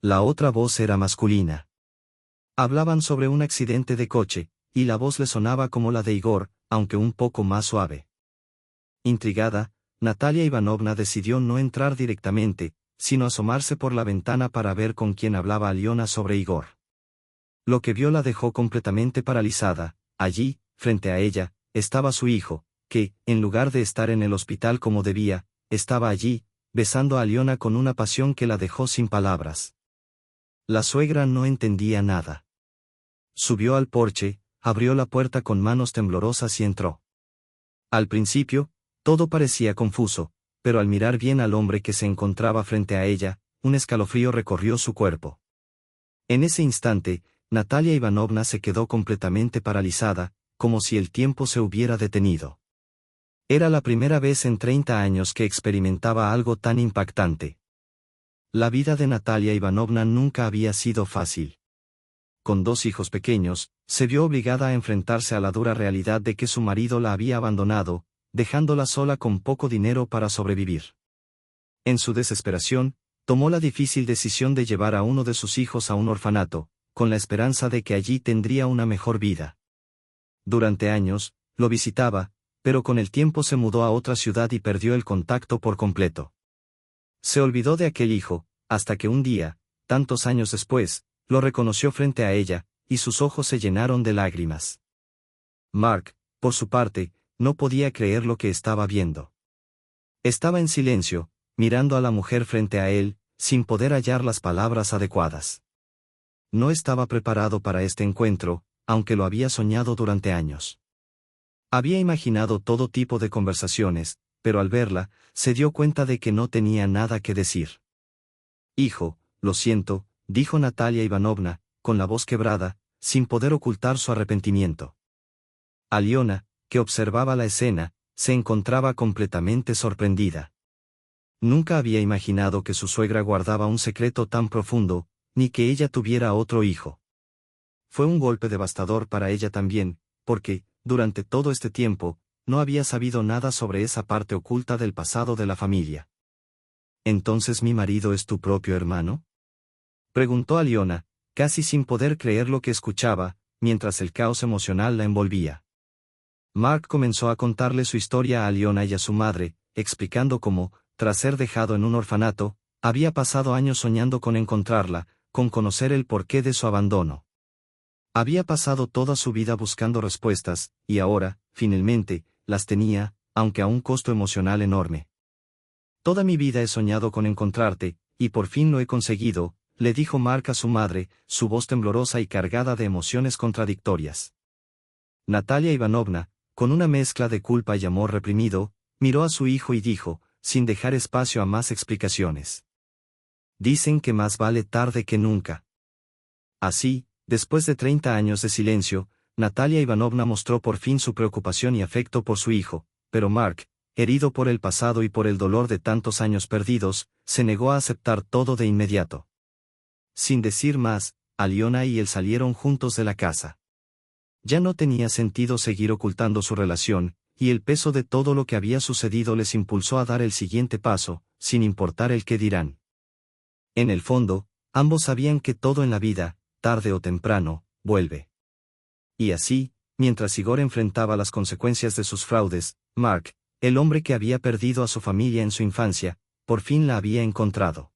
La otra voz era masculina. Hablaban sobre un accidente de coche, y la voz le sonaba como la de Igor, aunque un poco más suave. Intrigada, Natalia Ivanovna decidió no entrar directamente, sino asomarse por la ventana para ver con quién hablaba Aliona sobre Igor. Lo que vio la dejó completamente paralizada. Allí, frente a ella, estaba su hijo, que, en lugar de estar en el hospital como debía, estaba allí, besando a Aliona con una pasión que la dejó sin palabras. La suegra no entendía nada. Subió al porche, abrió la puerta con manos temblorosas y entró. Al principio, todo parecía confuso, pero al mirar bien al hombre que se encontraba frente a ella, un escalofrío recorrió su cuerpo. En ese instante, Natalia Ivanovna se quedó completamente paralizada, como si el tiempo se hubiera detenido. Era la primera vez en 30 años que experimentaba algo tan impactante. La vida de Natalia Ivanovna nunca había sido fácil. Con 2 hijos pequeños, se vio obligada a enfrentarse a la dura realidad de que su marido la había abandonado, dejándola sola con poco dinero para sobrevivir. En su desesperación, tomó la difícil decisión de llevar a uno de sus hijos a un orfanato, con la esperanza de que allí tendría una mejor vida. Durante años, lo visitaba, pero con el tiempo se mudó a otra ciudad y perdió el contacto por completo. Se olvidó de aquel hijo, hasta que un día, tantos años después, lo reconoció frente a ella, y sus ojos se llenaron de lágrimas. Mark, por su parte, no podía creer lo que estaba viendo. Estaba en silencio, mirando a la mujer frente a él, sin poder hallar las palabras adecuadas. No estaba preparado para este encuentro, aunque lo había soñado durante años. Había imaginado todo tipo de conversaciones, pero al verla, se dio cuenta de que no tenía nada que decir. Hijo, lo siento, dijo Natalia Ivanovna, con la voz quebrada, sin poder ocultar su arrepentimiento. Aliona, que observaba la escena, se encontraba completamente sorprendida. Nunca había imaginado que su suegra guardaba un secreto tan profundo, ni que ella tuviera otro hijo. Fue un golpe devastador para ella también, porque, durante todo este tiempo, no había sabido nada sobre esa parte oculta del pasado de la familia. ¿Entonces mi marido es tu propio hermano? Preguntó Aliona, casi sin poder creer lo que escuchaba, mientras el caos emocional la envolvía. Mark comenzó a contarle su historia a Aliona y a su madre, explicando cómo, tras ser dejado en un orfanato, había pasado años soñando con encontrarla, con conocer el porqué de su abandono. Había pasado toda su vida buscando respuestas, y ahora, finalmente, las tenía, aunque a un costo emocional enorme. Toda mi vida he soñado con encontrarte, y por fin lo he conseguido, le dijo Mark a su madre, su voz temblorosa y cargada de emociones contradictorias. Natalia Ivanovna, con una mezcla de culpa y amor reprimido, miró a su hijo y dijo, sin dejar espacio a más explicaciones. Dicen que más vale tarde que nunca. Así, después de 30 años de silencio, Natalia Ivanovna mostró por fin su preocupación y afecto por su hijo, pero Mark, herido por el pasado y por el dolor de tantos años perdidos, se negó a aceptar todo de inmediato. Sin decir más, Aliona y él salieron juntos de la casa. Ya no tenía sentido seguir ocultando su relación, y el peso de todo lo que había sucedido les impulsó a dar el siguiente paso, sin importar el qué dirán. En el fondo, ambos sabían que todo en la vida, tarde o temprano, vuelve. Y así, mientras Igor enfrentaba las consecuencias de sus fraudes, Mark, el hombre que había perdido a su familia en su infancia, por fin la había encontrado.